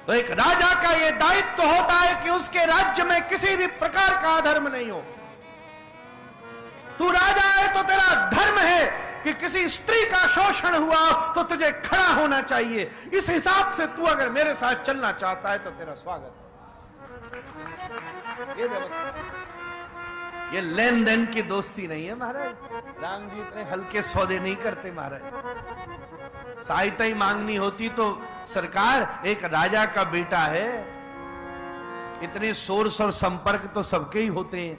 तो एक राजा का यह दायित्व होता है कि उसके राज्य में किसी भी प्रकार का अधर्म नहीं हो। तू राजा है तो तेरा धर्म है कि किसी स्त्री का शोषण हुआ तो तुझे खड़ा होना चाहिए। इस हिसाब से तू अगर मेरे साथ चलना चाहता है तो तेरा स्वागत है। ये व्यवस्था, ये लेन देन की दोस्ती नहीं है महाराज। राम जी इतने हल्के सौदे नहीं करते महाराज। सहायता ही मांगनी होती तो सरकार एक राजा का बेटा है, इतने सोर्स और संपर्क तो सबके ही होते हैं,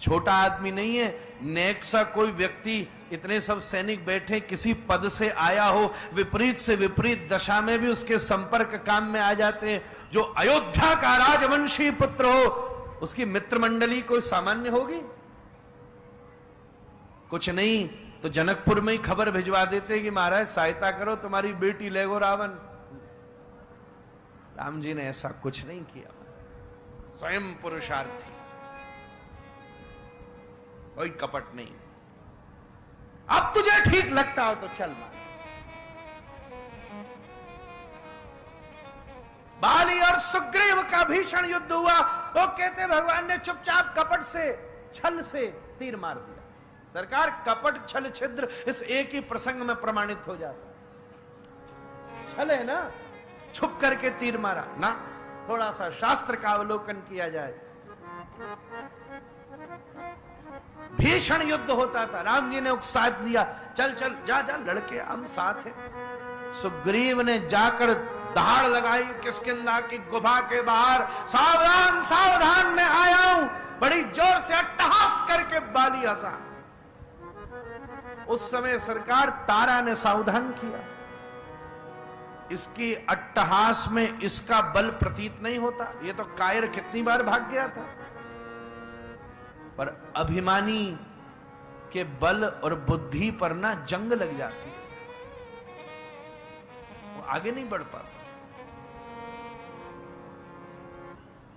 छोटा आदमी नहीं है। नेक्सा कोई व्यक्ति, इतने सब सैनिक बैठे, किसी पद से आया हो, विपरीत से विपरीत दशा में भी उसके संपर्क काम में आ जाते हैं। जो अयोध्या का राजवंशी पुत्र हो, उसकी मित्र मंडली कोई सामान्य होगी? कुछ नहीं तो जनकपुर में ही खबर भिजवा देते कि महाराज सहायता करो, तुम्हारी बेटी ले गो रावण। राम जी ने ऐसा कुछ नहीं किया, स्वयं पुरुषार्थी, कोई कपट नहीं। अब तुझे ठीक लगता हो तो चल मार। बाली और सुग्रीव का भीषण युद्ध हुआ तो कहते भगवान ने चुपचाप कपट से, छल से तीर मार दिया। सरकार कपट छल छिद्र इस एक ही प्रसंग में प्रमाणित हो जाता। छल है ना, छुप करके तीर मारा ना, थोड़ा सा शास्त्र का अवलोकन किया जाए। भीषण युद्ध होता था, राम जी ने उकसा दिया, चल चल जा जा लड़के हम साथ हैं। सुग्रीव ने जाकर दहाड़ लगाई किष्किंधा की गुफा के बाहर, सावधान सावधान मैं आया हूं। बड़ी जोर से अट्टहास करके बाली हंसा। उस समय सरकार तारा ने सावधान किया, इसकी अट्टहास में इसका बल प्रतीत नहीं होता। ये तो कायर कितनी बार भाग गया था, पर अभिमानी के बल और बुद्धि पर ना जंग लग जाती है, वो आगे नहीं बढ़ पाता।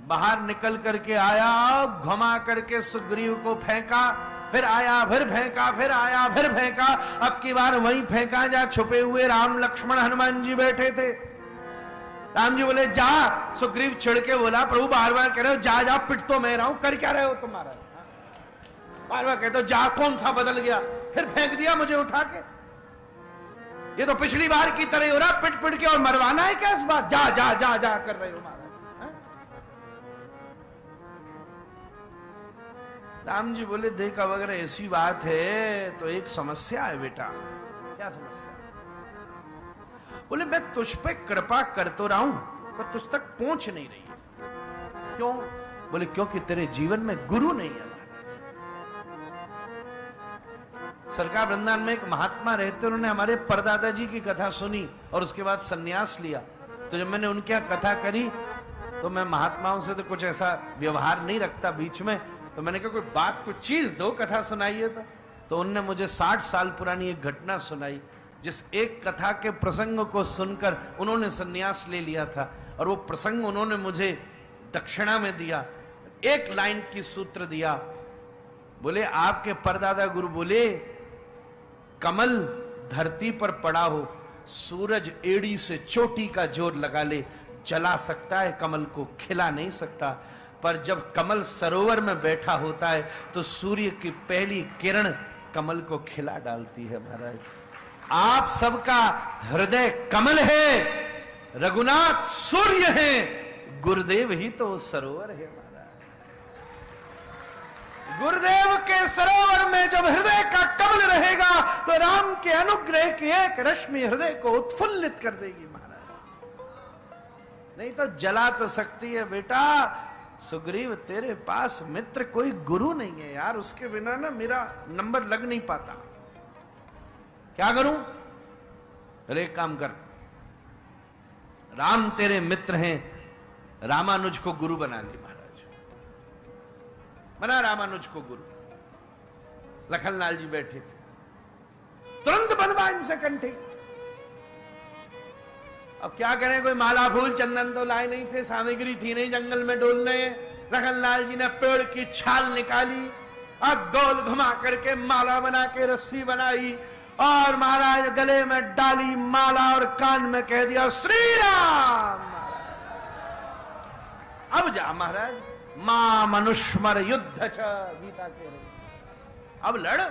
बाहर निकल करके आया, घुमा करके सुग्रीव को फेंका, फिर आया, फिर फेंका, फिर आया, फिर फेंका। अब की बार वहीं फेंका जहां छुपे हुए राम लक्ष्मण हनुमान जी बैठे थे। राम जी बोले जा, सुग्रीव चिढ़ के बोला प्रभु बार बार कह रहे हो जा जा, पिट तो मैं रहा हूं, कर क्या रहे हो तुम्हारा? बार बार कहते हो जा, कौन सा बदल गया? फिर फेंक दिया मुझे उठा के। ये तो पिछली बार की तरह हो रहा, पिट पिट के और मरवाना है क्या इस बार? जा जा जा जा कर रहे हो महाराज। राम जी बोले देखा वगैरह ऐसी बात है तो एक समस्या है बेटा। क्या समस्या? बोले मैं तुझ पे कृपा कर तो रहा हूं पर तुझ तक पहुंच नहीं रही है। क्यों? बोले क्योंकि तेरे जीवन में गुरु नहीं है। सरकार वृंदावन में एक महात्मा रहते, उन्होंने हमारे परदादा जी की कथा सुनी और उसके बाद सन्यास लिया। तो जब मैंने उनके यहाँ कथा करी तो मैं महात्माओं से तो कुछ ऐसा व्यवहार नहीं रखता बीच में, तो मैंने कहा कोई बात, कुछ चीज दो, कथा सुनाइए। तो उनने मुझे 60 साल पुरानी एक घटना सुनाई, जिस एक कथा के प्रसंग को सुनकर उन्होंने सन्यास ले लिया था, और वो प्रसंग उन्होंने मुझे दक्षिणा में दिया। एक लाइन की सूत्र दिया, बोले आपके परदादा गुरु बोले कमल धरती पर पड़ा हो, सूरज एड़ी से चोटी का जोर लगा ले, जला सकता है कमल को, खिला नहीं सकता। पर जब कमल सरोवर में बैठा होता है तो सूर्य की पहली किरण कमल को खिला डालती है। महाराज आप सबका हृदय कमल है, रघुनाथ सूर्य है, गुरुदेव ही तो सरोवर है। महाराज गुरुदेव के सरोवर में जब हृदय का कमल रहेगा तो राम के अनुग्रह की एक रश्मि हृदय को उत्फुल्लित कर देगी। महाराज नहीं तो जला तो सकती है बेटा। सुग्रीव तेरे पास मित्र कोई गुरु नहीं है यार, उसके बिना ना मेरा नंबर लग नहीं पाता। क्या करूं? अरे एक काम कर, राम तेरे मित्र हैं, रामानुज को गुरु बना ले। महाराज बना रामानुज को गुरु। लखनलाल जी बैठे थे, तुरंत बंधवा इनसे कंठी। अब क्या करें, कोई माला फूल चंदन तो लाए नहीं थे, सामग्री थी नहीं जंगल में डोलने। लखनलाल जी ने पेड़ की छाल निकाली, गोल घुमा करके माला बना के रस्सी बनाई, और महाराज गले में डाली माला और कान में कह दिया श्री राम। अब जा महाराज, मां मनुष्मर युद्ध च, गीता कह रही, अब लड़।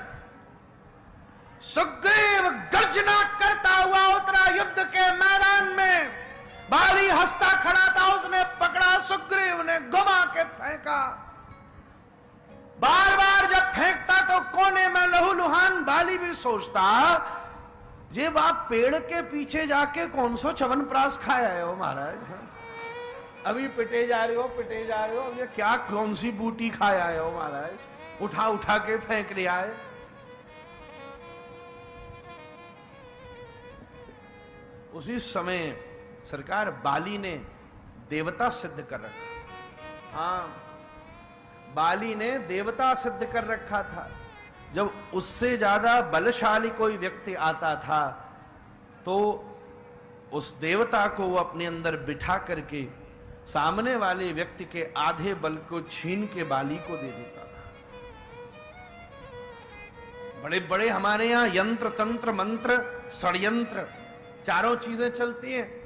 सुग्रीव गर्जना करता हुआ उतरा युद्ध के मैदान में। बाली हंसता खड़ा था, उसने पकड़ा, सुग्रीव ने घुमा के फेंका। बार बार जब फेंकता तो कोने में लहूलुहान। बाली भी सोचता, जे आप पेड़ के पीछे जाके कौन सो च्यवनप्राश खाया हो महाराज, अभी पिटे जा रहे हो, पिटे जा रहे हो, अब ये क्या कौन सी बूटी खाया हो महाराज, उठा उठा के फेंक लिया है। उसी समय सरकार बाली ने देवता सिद्ध कर रखा। हाँ, बाली ने देवता सिद्ध कर रखा था। जब उससे ज्यादा बलशाली कोई व्यक्ति आता था तो उस देवता को वो अपने अंदर बिठा करके सामने वाले व्यक्ति के आधे बल को छीन के बाली को दे देता था। बड़े बड़े हमारे यहां यंत्र, तंत्र, मंत्र, षड्यंत्र, चारों चीजें चलती हैं।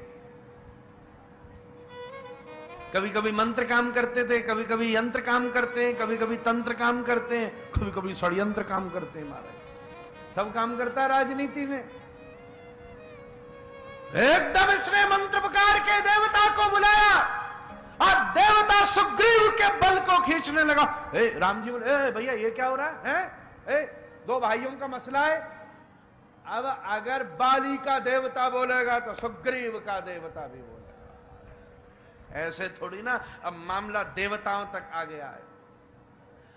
कभी कभी मंत्र काम करते थे, कभी कभी यंत्र काम करते हैं, कभी कभी तंत्र काम करते हैं, कभी कभी षड्यंत्र काम करते हैं महाराज। सब काम करता है राजनीति में। एकदम इसने मंत्र पुकार के देवता को बुलाया और देवता सुग्रीव के बल को खींचने लगा। राम जी बोले, भैया ये क्या हो रहा है? दो भाइयों का मसला है। अब अगर बाली का देवता बोलेगा तो सुग्रीव का देवता भी बोलेगा। ऐसे थोड़ी ना, अब मामला देवताओं तक आ गया है।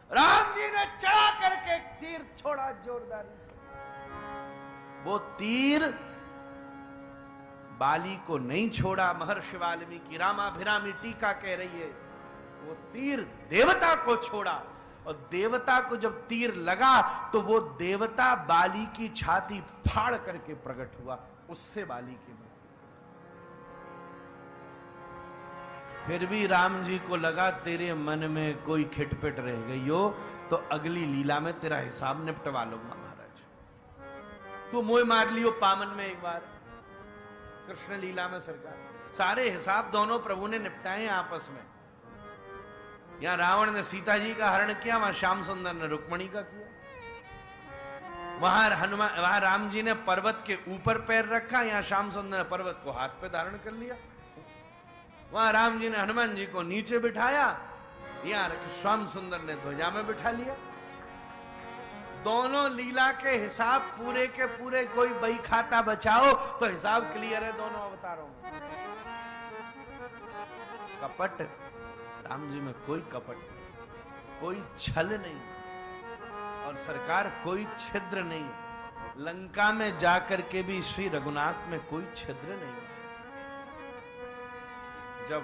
राम जी ने चढ़ा करके तीर छोड़ा जोरदारी से। वो तीर बाली को नहीं छोड़ा। महर्षि वाल्मीकि रामाभिरामी टीका कह रही है, वो तीर देवता को छोड़ा। और देवता को जब तीर लगा तो वो देवता बाली की छाती फाड़ करके प्रकट हुआ। उससे बाली की मृत्यु। फिर भी राम जी को लगा तेरे मन में कोई खिटपिट रह गई हो तो अगली लीला में तेरा हिसाब निपटवा लूंगा महाराज। तू मोह मार लियो पामन में एक बार कृष्ण लीला में। सरकार सारे हिसाब दोनों प्रभु ने निपटाए आपस में। यहां रावण ने सीता जी का हरण किया, वहां श्याम सुंदर ने रुक्मणी का किया। वहां राम जी ने पर्वत के ऊपर पैर रखा, यहां श्याम सुंदर ने पर्वत को हाथ पे धारण कर लिया। वहां राम जी ने हनुमान जी को नीचे बिठाया, यहां श्याम सुंदर ने ध्वजा में बिठा लिया। दोनों लीला के हिसाब पूरे के पूरे, कोई बही खाता बचाओ तो हिसाब क्लियर है दोनों अवतारों में। कपट राम जी में कोई कपट नहीं, कोई छल नहीं और सरकार कोई छिद्र नहीं। लंका में जाकर के भी श्री रघुनाथ में कोई छिद्र नहीं। जब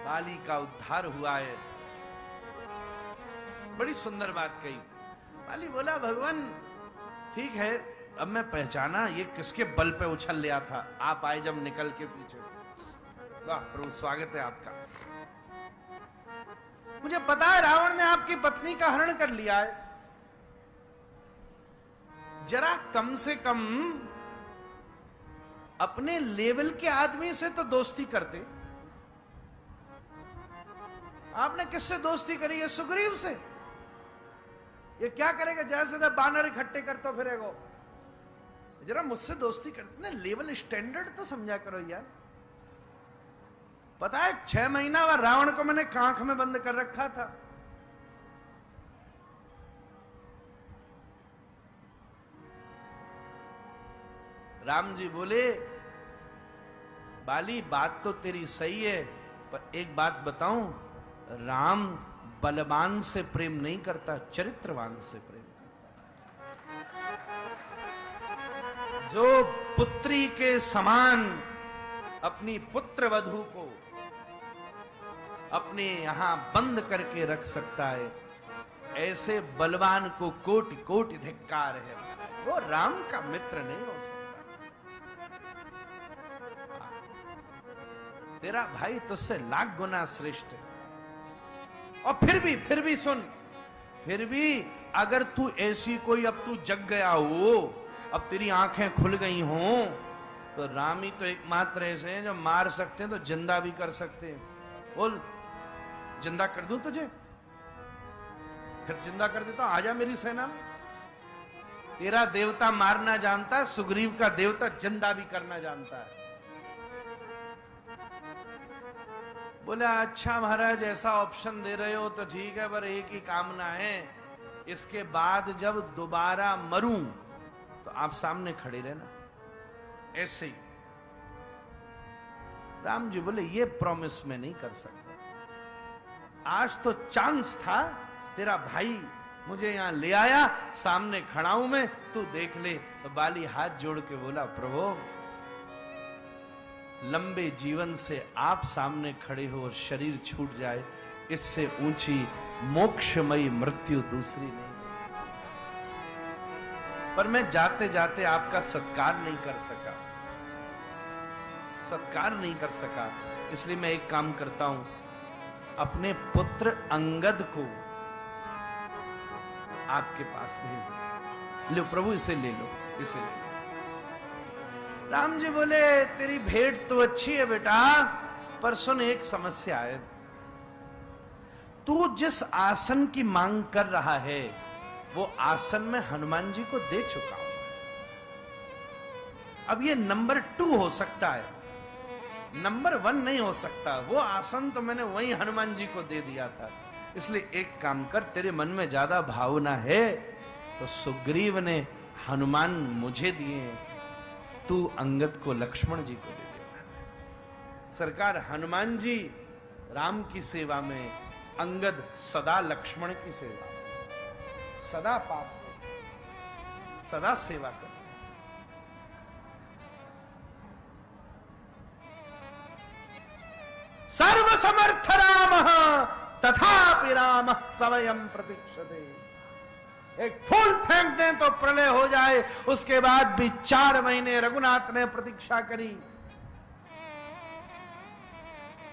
बाली का उद्धार हुआ है, बड़ी सुंदर बात कही। बाली बोला, भगवान ठीक है, अब मैं पहचाना ये किसके बल पे उछल लिया था। आप आए जब निकल के पीछे। वाह प्रभु, स्वागत है आपका। मुझे पता है रावण ने आपकी पत्नी का हरण कर लिया है। जरा कम से कम अपने लेवल के आदमी से तो दोस्ती करते। आपने किससे दोस्ती करी है? सुग्रीव से। ये क्या करेगा? जैसे बानर इकट्ठे करते फिरेगो। जरा मुझसे दोस्ती करते ना, लेवल स्टैंडर्ड तो समझा करो यार। पता है 6 महीना बाद रावण को मैंने कांख में बंद कर रखा था। राम जी बोले, बाली बात तो तेरी सही है, पर एक बात बताऊं, राम बलवान से प्रेम नहीं करता, चरित्रवान से प्रेम करता। जो पुत्री के समान अपनी पुत्र वधू को अपने यहां बंद करके रख सकता है, ऐसे बलवान को कोटि कोटि धिक्कार है। वो राम का मित्र नहीं हो सकता। तेरा भाई तुझसे लाख गुना श्रेष्ठ है। और फिर भी सुन, फिर भी अगर तू ऐसी कोई, अब तू जग गया हो अब तेरी आंखें खुल गई हों तो राम ही तो एकमात्र ऐसे हैं जो मार सकते हैं तो जिंदा भी कर सकते हैं। बोल, जिंदा कर दूं तुझे? फिर जिंदा कर देता हूं, आजा मेरी सेना में। तेरा देवता मारना जानता है, सुग्रीव का देवता जिंदा भी करना जानता है। बोला अच्छा महाराज, ऐसा ऑप्शन दे रहे हो तो ठीक है, पर एक ही कामना है, इसके बाद जब दोबारा मरूं तो आप सामने खड़े रहना, ऐसे ही। राम जी बोले ये प्रॉमिस मैं नहीं कर सकता, आज तो चांस था, तेरा भाई मुझे यहां ले आया, सामने खड़ा हूं मैं, तू देख ले। तो बाली हाथ जोड़ के बोला प्रभु, लंबे जीवन से आप सामने खड़े हो और शरीर छूट जाए, इससे ऊंची मोक्षमयी मृत्यु दूसरी नहीं हो सकती। पर मैं जाते जाते आपका सत्कार नहीं कर सका, सत्कार नहीं कर सका, इसलिए मैं एक काम करता हूं, अपने पुत्र अंगद को आपके पास भेज दो। लो प्रभु, इसे ले लो, इसे ले लो। राम जी बोले तेरी भेंट तो अच्छी है बेटा, पर सुन एक समस्या है, तू जिस आसन की मांग कर रहा है वो आसन में हनुमान जी को दे चुका हूं। अब ये नंबर 2 हो सकता है, नंबर 1 नहीं हो सकता। वो आसन तो मैंने वही हनुमान जी को दे दिया था, इसलिए एक काम कर, तेरे मन में ज्यादा भावना है तो सुग्रीव ने हनुमान मुझे दिए, तू अंगद को लक्ष्मण जी को दे देना। सरकार, हनुमान जी राम की सेवा में, अंगद सदा लक्ष्मण की सेवा में, सदा पास में, सदा सेवा कर। सर्वसमर्थ राम तथापि राम स्वयं प्रतीक्षते। एक फूल फेंक दें तो प्रलय हो जाए, उसके बाद भी 4 महीने रघुनाथ ने प्रतीक्षा करी,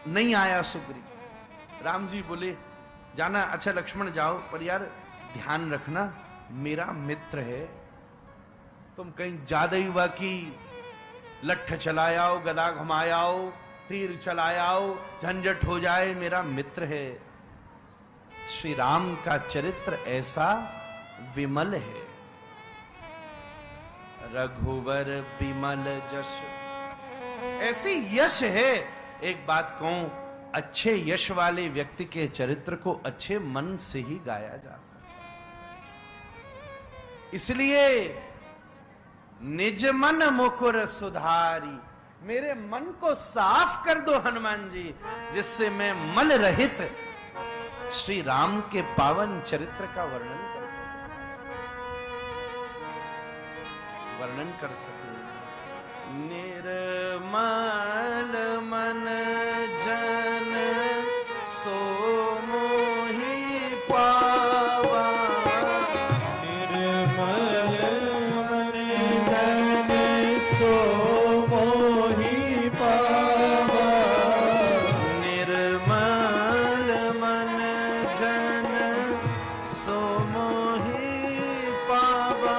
नहीं आया सुग्रीव। राम जी बोले जाना, अच्छा लक्ष्मण जाओ, पर यार ध्यान रखना मेरा मित्र है, तुम कहीं ज्यादा युवा की लठ चलायाओ, गदा घुमायाओ, तीर चलायाओ, झंझट हो जाए, मेरा मित्र है। श्री राम का चरित्र ऐसा विमल है, रघुवर विमल जश, ऐसी यश है। एक बात कहूं, अच्छे यश वाले व्यक्ति के चरित्र को अच्छे मन से ही गाया जा सकता है। इसलिए निज मन मुकुर सुधारी, मेरे मन को साफ कर दो हनुमान जी, जिससे मैं मल रहित श्री राम के पावन चरित्र का वर्णन कर सकूं। निर्मल मन जन सो मोहि पावा, निर्मल मन जन सो मोहि पावा, निर्मल मन जन सो मोहि पावा,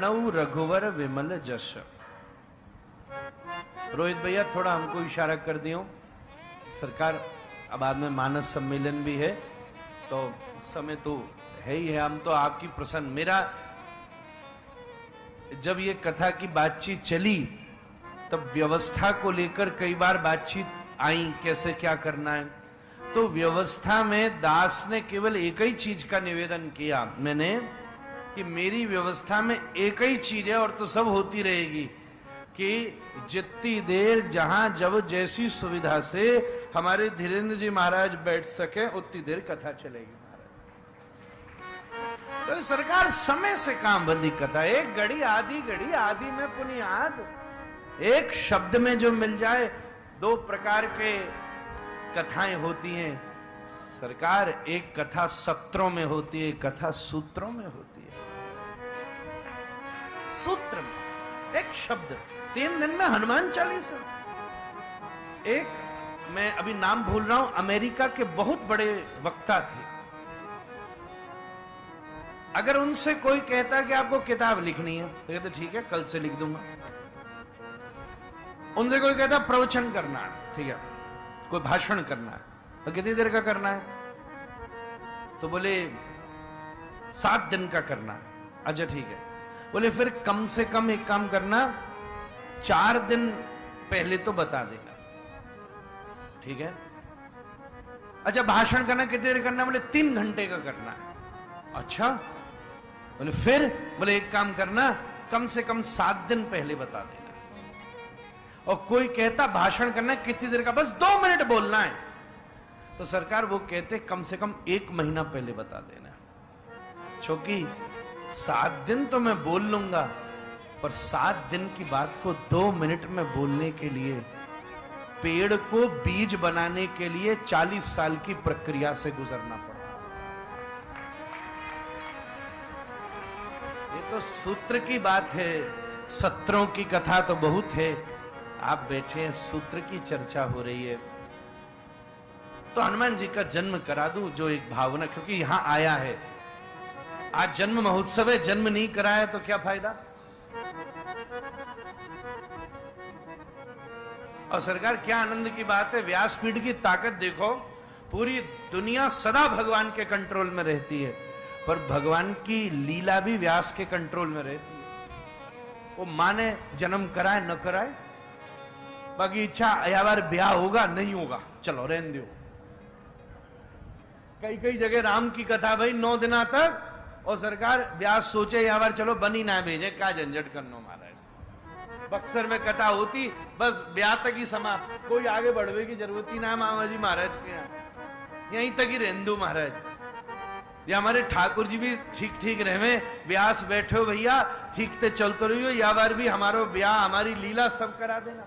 प्रणव रघुवर विमल जश। रोहित भैया थोड़ा हमको इशारा कर दियो सरकार, अब बाद में मानस सम्मेलन भी है तो समय तो है ही है, हम तो आपकी प्रसन्न। मेरा जब ये कथा की बातचीत चली तब व्यवस्था को लेकर कई बार बातचीत आई, कैसे क्या करना है। तो व्यवस्था में दास ने केवल एक ही चीज का निवेदन किया मैंने कि मेरी व्यवस्था में एक ही चीज है और तो सब होती रहेगी कि जितनी देर जहां जब जैसी सुविधा से हमारे धीरेन्द्र जी महाराज बैठ सके उतनी देर कथा चलेगी महाराज। तो सरकार समय से काम बंदी कथा, एक घड़ी आधी में पुनियाद, एक शब्द में जो मिल जाए। दो प्रकार के कथाएं होती हैं सरकार, एक कथा सत्रों में होती है, एक कथा सूत्रों में होती है। सूत्र में एक शब्द, 3 दिन में हनुमान चालीसा। एक मैं अभी नाम भूल रहा हूं, अमेरिका के बहुत बड़े वक्ता थे। अगर उनसे कोई कहता कि आपको किताब लिखनी है तो कहते ठीक है कल से लिख दूंगा। उनसे कोई कहता प्रवचन करना है, ठीक है, कोई भाषण करना है, और कितनी देर का करना है तो बोले 7 दिन का करना है। अच्छा ठीक है, बोले फिर कम से कम एक काम करना, 4 दिन पहले तो बता देना, ठीक है। अच्छा भाषण करना कितनी देर करना, बोले 3 घंटे का करना है। अच्छा बोले फिर, बोले एक काम करना कम से कम 7 दिन पहले बता देना। और कोई कहता भाषण करना कितनी देर का, बस 2 मिनट बोलना है, तो सरकार वो कहते कम से कम 1 महीना पहले बता देना, क्योंकि 7 दिन तो मैं बोल लूंगा पर 7 दिन की बात को 2 मिनट में बोलने के लिए, पेड़ को बीज बनाने के लिए 40 साल की प्रक्रिया से गुजरना पड़ा। ये तो सूत्र की बात है, सत्रों की कथा तो बहुत है, आप बैठे हैं सूत्र की चर्चा हो रही है। तो हनुमान जी का जन्म करा दूं, जो एक भावना, क्योंकि यहां आया है, आज जन्म महोत्सव है, जन्म नहीं कराया तो क्या फायदा। और सरकार क्या आनंद की बात है, व्यासपीठ की ताकत देखो, पूरी दुनिया सदा भगवान के कंट्रोल में रहती है, पर भगवान की लीला भी व्यास के कंट्रोल में रहती है। वो माने जन्म कराए न कराए, बाकी इच्छा या बार ब्याह होगा नहीं होगा चलो रहने दो। कई जगह राम की कथा भाई 9 दिना तक, और सरकार व्यास सोचे या बार चलो बनी ना भेजे, क्या झंझट करना महाराज। बक्सर में कथा होती बस ब्याह तक ही समाप्त, कोई आगे बढ़वे की जरूरत ही ना मामा जी महाराज के यहाँ, यहीं तक ही रहने दो महाराज। या हमारे ठाकुर जी भी ठीक रहे, व्यास बैठे हो भैया ठीक ते चलते रहियो, या बार भी हमारो ब्याह हमारी लीला सब करा देना,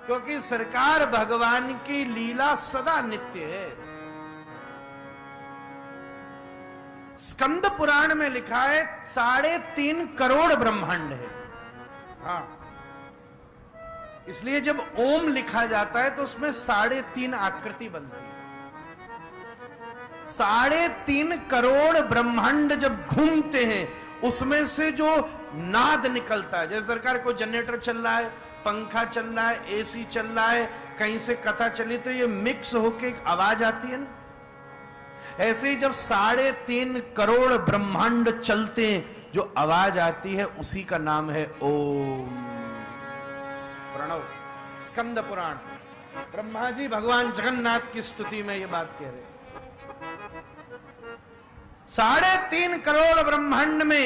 क्योंकि सरकार भगवान की लीला सदा नित्य है। स्कंद पुराण में लिखा है 3.5 करोड़ ब्रह्मांड है। हाँ, इसलिए जब ओम लिखा जाता है तो उसमें 3.5 आकृति बनती है। 3.5 करोड़ ब्रह्मांड जब घूमते हैं उसमें से जो नाद निकलता है, जैसे सरकार को जनरेटर चल रहा है, पंखा चल रहा है, एसी चल रहा है, कहीं से कथा चली तो ये मिक्स होके एक आवाज आती है ना, ऐसे ही जब 3.5 करोड़ ब्रह्मांड चलते हैं जो आवाज आती है उसी का नाम है ओम। प्रणव, स्कंद पुराण, ब्रह्मा जी भगवान जगन्नाथ की स्तुति में ये बात कह रहे। 3.5 करोड़ ब्रह्मांड में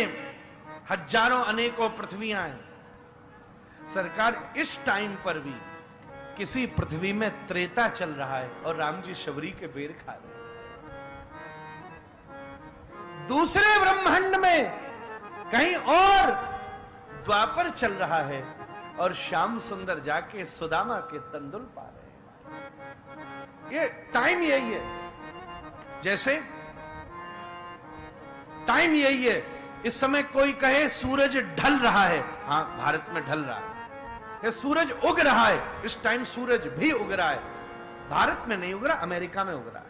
हजारों अनेकों पृथ्वियां हैं। सरकार इस टाइम पर भी किसी पृथ्वी में त्रेता चल रहा है और राम जी शबरी के बेर खा रहे हैं। दूसरे ब्रह्मांड में कहीं और द्वापर चल रहा है और श्याम सुंदर जाके सुदामा के तंदुल पा रहे हैं। ये टाइम यही है, जैसे टाइम यही है। इस समय कोई कहे सूरज ढल रहा है, हाँ भारत में ढल रहा है, ये सूरज उग रहा है, इस टाइम सूरज भी उग रहा है, भारत में नहीं उग रहा, अमेरिका में उग रहा है।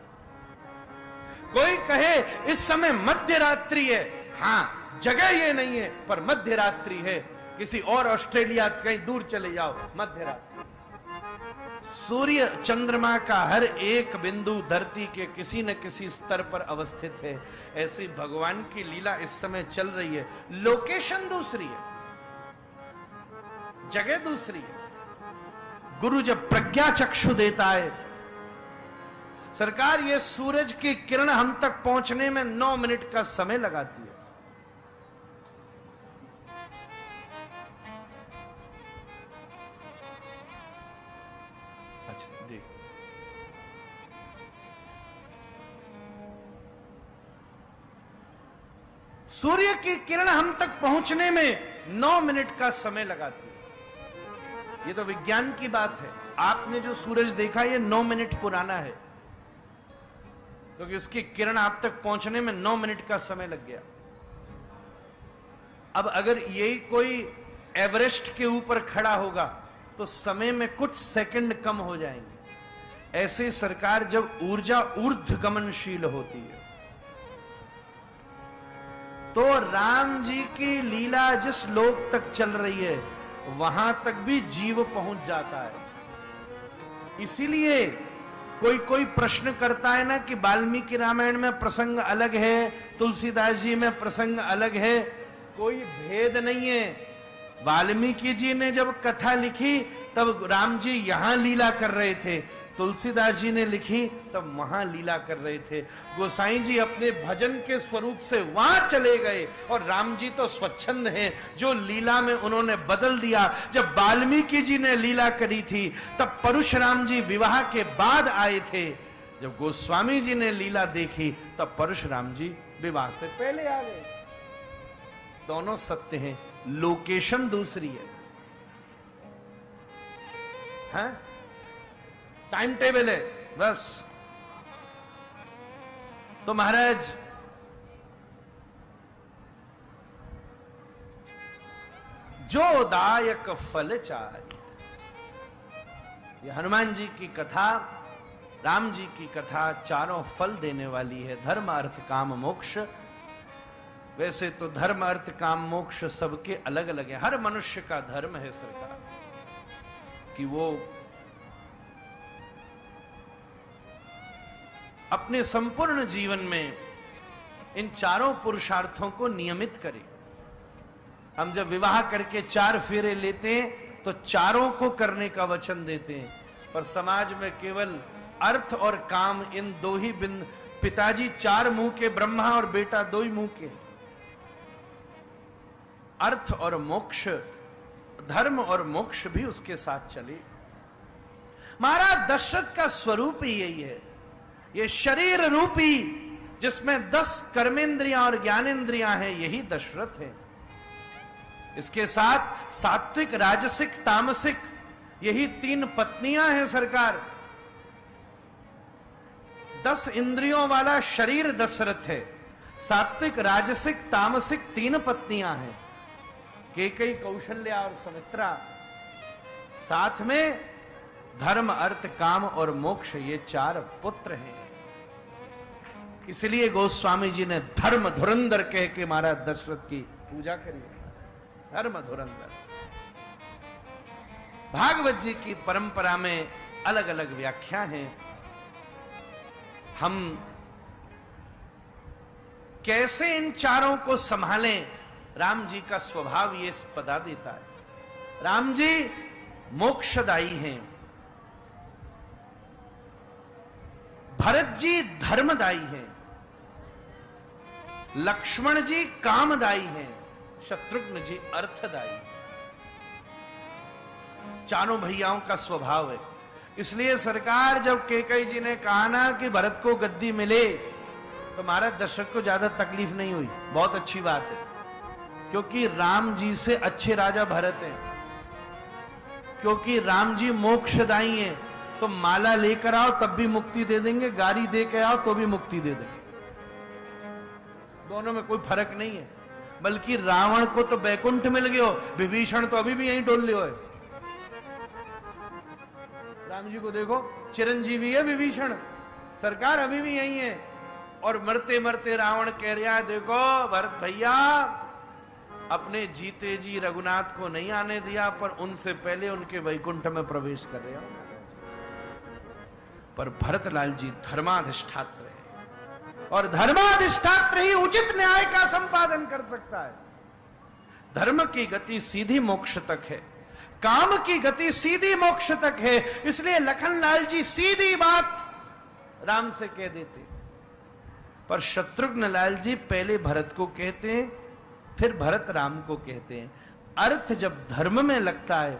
कोई कहे इस समय मध्य रात्रि है, हाँ जगह ये नहीं है, पर मध्य रात्रि है। किसी और ऑस्ट्रेलिया कहीं दूर चले जाओ, मध्य रात्रि। सूर्य चंद्रमा का हर एक बिंदु धरती के किसी न किसी स्तर पर अवस्थित है। ऐसी भगवान की लीला इस समय चल रही है। लोकेशन दूसरी है, जगह दूसरी है। गुरु जब प्रज्ञा चक्षु देता है, सरकार ये सूरज की किरण हम तक पहुंचने में 9 मिनट का समय लगाती है। अच्छा जी, सूर्य की किरण हम तक पहुंचने में 9 मिनट का समय लगाती है। ये तो विज्ञान की बात है। आपने जो सूरज देखा ये 9 मिनट पुराना है, क्योंकि उसकी किरण आप तक पहुंचने में 9 मिनट का समय लग गया। अब अगर यही कोई एवरेस्ट के ऊपर खड़ा होगा तो समय में कुछ सेकंड कम हो जाएंगे। ऐसे सरकार जब ऊर्जा ऊर्ध्वगमनशील होती है तो राम जी की लीला जिस लोक तक चल रही है वहां तक भी जीव पहुंच जाता है। इसीलिए कोई कोई प्रश्न करता है ना कि वाल्मीकि रामायण में प्रसंग अलग है, तुलसीदास जी में प्रसंग अलग है। कोई भेद नहीं है। वाल्मीकि जी ने जब कथा लिखी तब राम जी यहां लीला कर रहे थे, तुलसीदास जी ने लिखी तब वहां लीला कर रहे थे। गोसाई जी अपने भजन के स्वरूप से वहां चले गए और राम जी तो स्वच्छंद हैं, जो लीला में उन्होंने बदल दिया। जब वाल्मीकि जी ने लीला करी थी तब परशुराम जी विवाह के बाद आए थे। जब गोस्वामी जी ने लीला देखी तब परशुराम जी विवाह से पहले आ गए। दोनों सत्य हैं, लोकेशन दूसरी है। हैं? टाइम टेबल है बस। तो महाराज जो दायक फल चाहे, यह हनुमान जी की कथा, राम जी की कथा चारों फल देने वाली है, धर्म अर्थ काम मोक्ष। वैसे तो धर्म अर्थ काम मोक्ष सबके अलग अलग है। हर मनुष्य का धर्म है सरकार कि वो अपने संपूर्ण जीवन में इन चारों पुरुषार्थों को नियमित करे। हम जब विवाह करके 4 फेरे लेते हैं तो चारों को करने का वचन देते हैं, पर समाज में केवल अर्थ और काम इन 2 ही बिंदु। पिताजी 4 मुंह के ब्रह्मा और बेटा 2 ही मुंह के। अर्थ और मोक्ष, धर्म और मोक्ष भी उसके साथ चले। महाराज दशरथ का स्वरूप ही यही है। ये शरीर रूपी जिसमें 10 कर्मेंद्रियां और ज्ञानेंद्रियां हैं, यही दशरथ है। इसके साथ सात्विक, राजसिक, तामसिक, यही 3 पत्नियां हैं सरकार। 10 इंद्रियों वाला शरीर दशरथ है। सात्विक, राजसिक, तामसिक 3 पत्नियां हैं, कैकेयी, कौशल्या और सुमित्रा। साथ में धर्म, अर्थ, काम और मोक्ष, ये 4 पुत्र हैं। इसलिए गोस्वामी जी ने धर्म धुरंधर कह के महाराज दशरथ की पूजा करी। धर्म धुरंधर। भागवत जी की परंपरा में अलग अलग व्याख्या हैं। हम कैसे इन चारों को संभालें, राम जी का स्वभाव ये बता देता है। राम जी मोक्षदायी हैं, भरत जी धर्मदायी हैं, लक्ष्मण जी कामदायी हैं, शत्रुघ्न जी अर्थदायी हैं। चारों भैयाओं का स्वभाव है। इसलिए सरकार जब कैकेयी जी ने कहा ना कि भरत को गद्दी मिले तो महाराज दशरथ को ज्यादा तकलीफ नहीं हुई। बहुत अच्छी बात है, क्योंकि राम जी से अच्छे राजा भरत हैं। क्योंकि राम जी मोक्षदायी हैं, तो माला लेकर आओ तब भी मुक्ति दे देंगे, गाड़ी दे के आओ तो भी मुक्ति दे देंगे। दोनों में कोई फर्क नहीं है। बल्कि रावण को तो बैकुंठ मिल गयो, विभीषण तो अभी भी यहीं डोल लियो है। राम जी को देखो, चिरंजीवी है विभीषण, सरकार अभी भी यहीं है। और मरते मरते रावण कह रहा है, देखो भरत भैया अपने जीते जी रघुनाथ को नहीं आने दिया, पर उनसे पहले उनके वैकुंठ में प्रवेश कर रहे हैं। पर भरतलाल जी धर्माधिष्ठात्र है, और धर्माधिष्ठात्र ही उचित न्याय का संपादन कर सकता है। धर्म की गति सीधी मोक्ष तक है, काम की गति सीधी मोक्ष तक है। इसलिए लखनलाल जी सीधी बात राम से कह देते, पर शत्रुघ्न लाल जी पहले भरत को कहते हैं, फिर भरत राम को कहते हैं। अर्थ जब धर्म में लगता है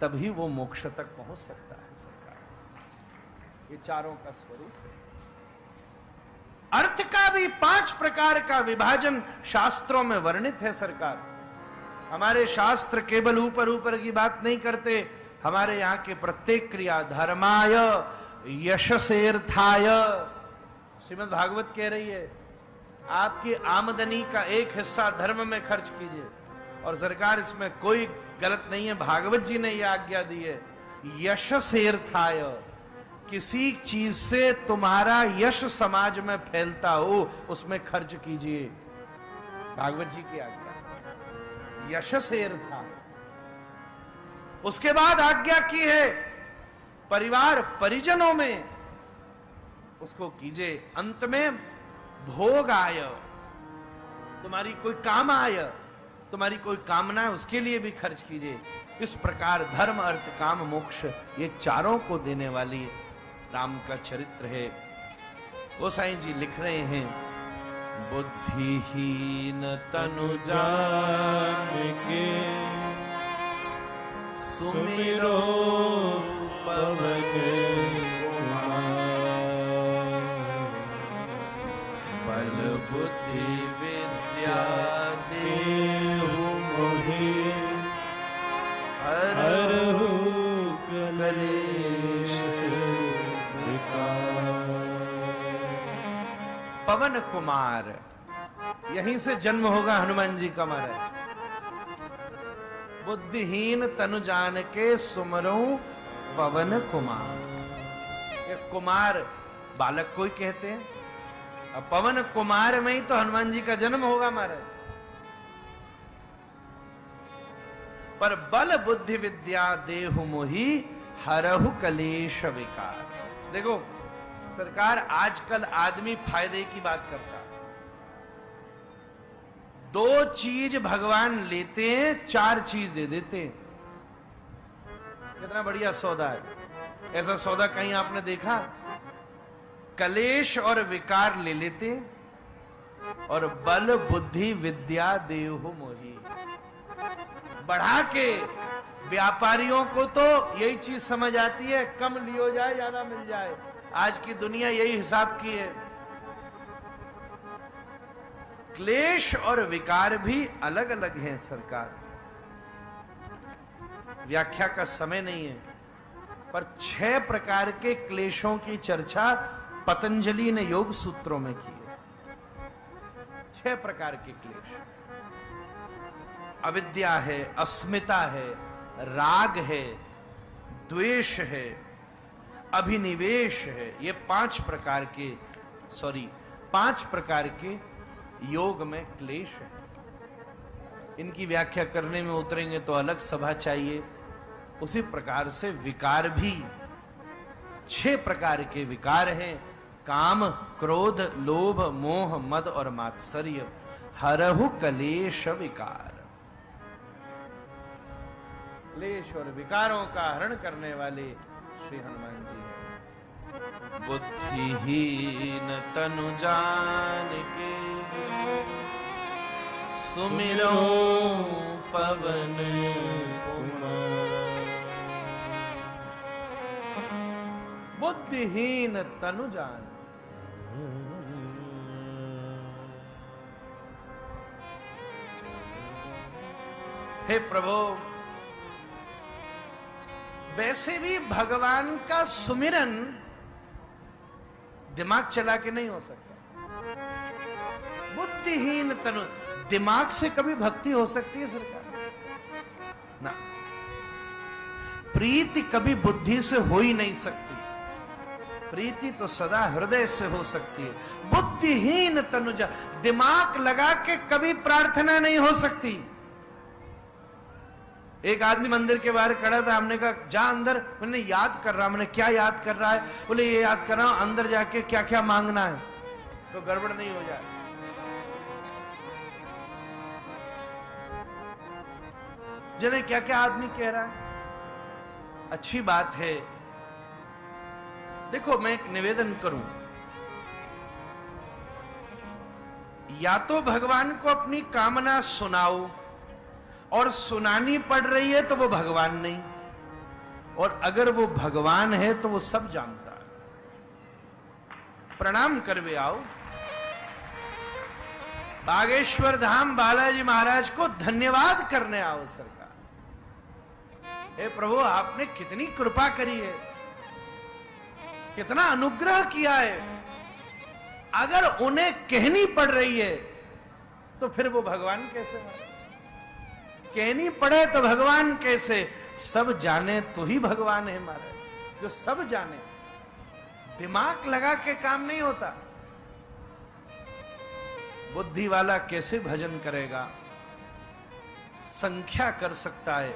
तभी वो मोक्ष तक पहुंच सकता है सरकार। ये चारों का स्वरूप है। अर्थ का भी 5 प्रकार का विभाजन शास्त्रों में वर्णित है सरकार। हमारे शास्त्र केवल ऊपर ऊपर की बात नहीं करते, हमारे यहां के प्रत्येक क्रिया धर्माय यशसेर्थाय, श्रीमद् भागवत कह रही है आपकी आमदनी का एक हिस्सा धर्म में खर्च कीजिए। और सरकार इसमें कोई गलत नहीं है, भागवत जी ने यह आज्ञा दी है। यशसेर्थाय, किसी चीज से तुम्हारा यश समाज में फैलता हो उसमें खर्च कीजिए, भागवत जी की आज्ञा। यशसेर्था। उसके बाद आज्ञा की है परिवार परिजनों में उसको कीजिए। अंत में भोग आय, तुम्हारी कोई काम आय, तुम्हारी कोई कामना है उसके लिए भी खर्च कीजिए। इस प्रकार धर्म अर्थ काम मोक्ष ये चारों को देने वाली राम का चरित्र है। वो साईं जी लिख रहे हैं, बुद्धिहीन तनु जान के सुमिरो पवन बल बुद्धि विद्या देहु मोहि हरहु कलेश विकार। पवन कुमार, यहीं से जन्म होगा हनुमान जी का महाराज। बुद्धिहीन तनु जान के सुमरो पवन कुमार। ये कुमार बालक को ही कहते हैं, अब पवन कुमार में ही तो हनुमान जी का जन्म होगा महाराज। पर बल बुद्धि विद्या देहु मोहि हरहु कलेश विकार। देखो सरकार, आजकल आदमी फायदे की बात करता है। 2 चीज भगवान लेते हैं, 4 चीज दे देते हैं। कितना बढ़िया सौदा है। ऐसा सौदा कहीं आपने देखा? कलेश और विकार ले लेते हैं और बल बुद्धि विद्या देहु मोहि बढ़ा के। व्यापारियों को तो यही चीज समझ आती है, कम लियो जाए ज्यादा मिल जाए। आज की दुनिया यही हिसाब की है। क्लेश और विकार भी अलग अलग हैं सरकार, व्याख्या का समय नहीं है, पर 6 प्रकार के क्लेशों की चर्चा पतंजलि ने योग सूत्रों में की है। 6 प्रकार के क्लेश। अविद्या है, अस्मिता है, राग है, द्वेष है, अभिनिवेश है। ये 5 प्रकार के योग में क्लेश है। इनकी व्याख्या करने में उतरेंगे तो अलग सभा चाहिए। उसी प्रकार से विकार भी 6 प्रकार के विकार हैं। काम, क्रोध, लोभ, मोह, मद और मात्सर्य। हरहु कलेश विकार। क्लेश और विकारों का हरण करने वाले श्री हनुमान जी हैं। बुद्धिहीन तनु जान के सुमिरो पवन कुमार। बुद्धिहीन तनु जान। हे प्रभु, वैसे भी भगवान का सुमिरन दिमाग चला के नहीं हो सकता। बुद्धिहीन तनु, दिमाग से कभी भक्ति हो सकती है सरकार? ना, प्रीति कभी बुद्धि से हो ही नहीं सकती। प्रीति तो सदा हृदय से हो सकती है। बुद्धिहीन तनुजा, दिमाग लगा के कभी प्रार्थना नहीं हो सकती। एक आदमी मंदिर के बाहर खड़ा था, हमने कहा जा अंदर। मैंने याद कर रहा। मैंने क्या याद कर रहा है? बोले ये याद कर रहा हूं अंदर जाके क्या क्या मांगना है तो गड़बड़ नहीं हो जाए। जिन्हें क्या क्या आदमी कह रहा है, अच्छी बात है। देखो मैं एक निवेदन करूं, या तो भगवान को अपनी कामना सुनाओ, और सुनानी पड़ रही है तो वो भगवान नहीं, और अगर वो भगवान है तो वो सब जानता है। प्रणाम करवे आओ। बागेश्वर धाम बालाजी महाराज को धन्यवाद करने आओ। सरकार, हे प्रभु आपने कितनी कृपा करी है, कितना अनुग्रह किया है। अगर उन्हें कहनी पड़ रही है तो फिर वो भगवान कैसे है? कहनी पड़े तो भगवान कैसे? सब जाने तो ही भगवान है महाराज। जो सब जाने, दिमाग लगा के काम नहीं होता। बुद्धि वाला कैसे भजन करेगा? संख्या कर सकता है,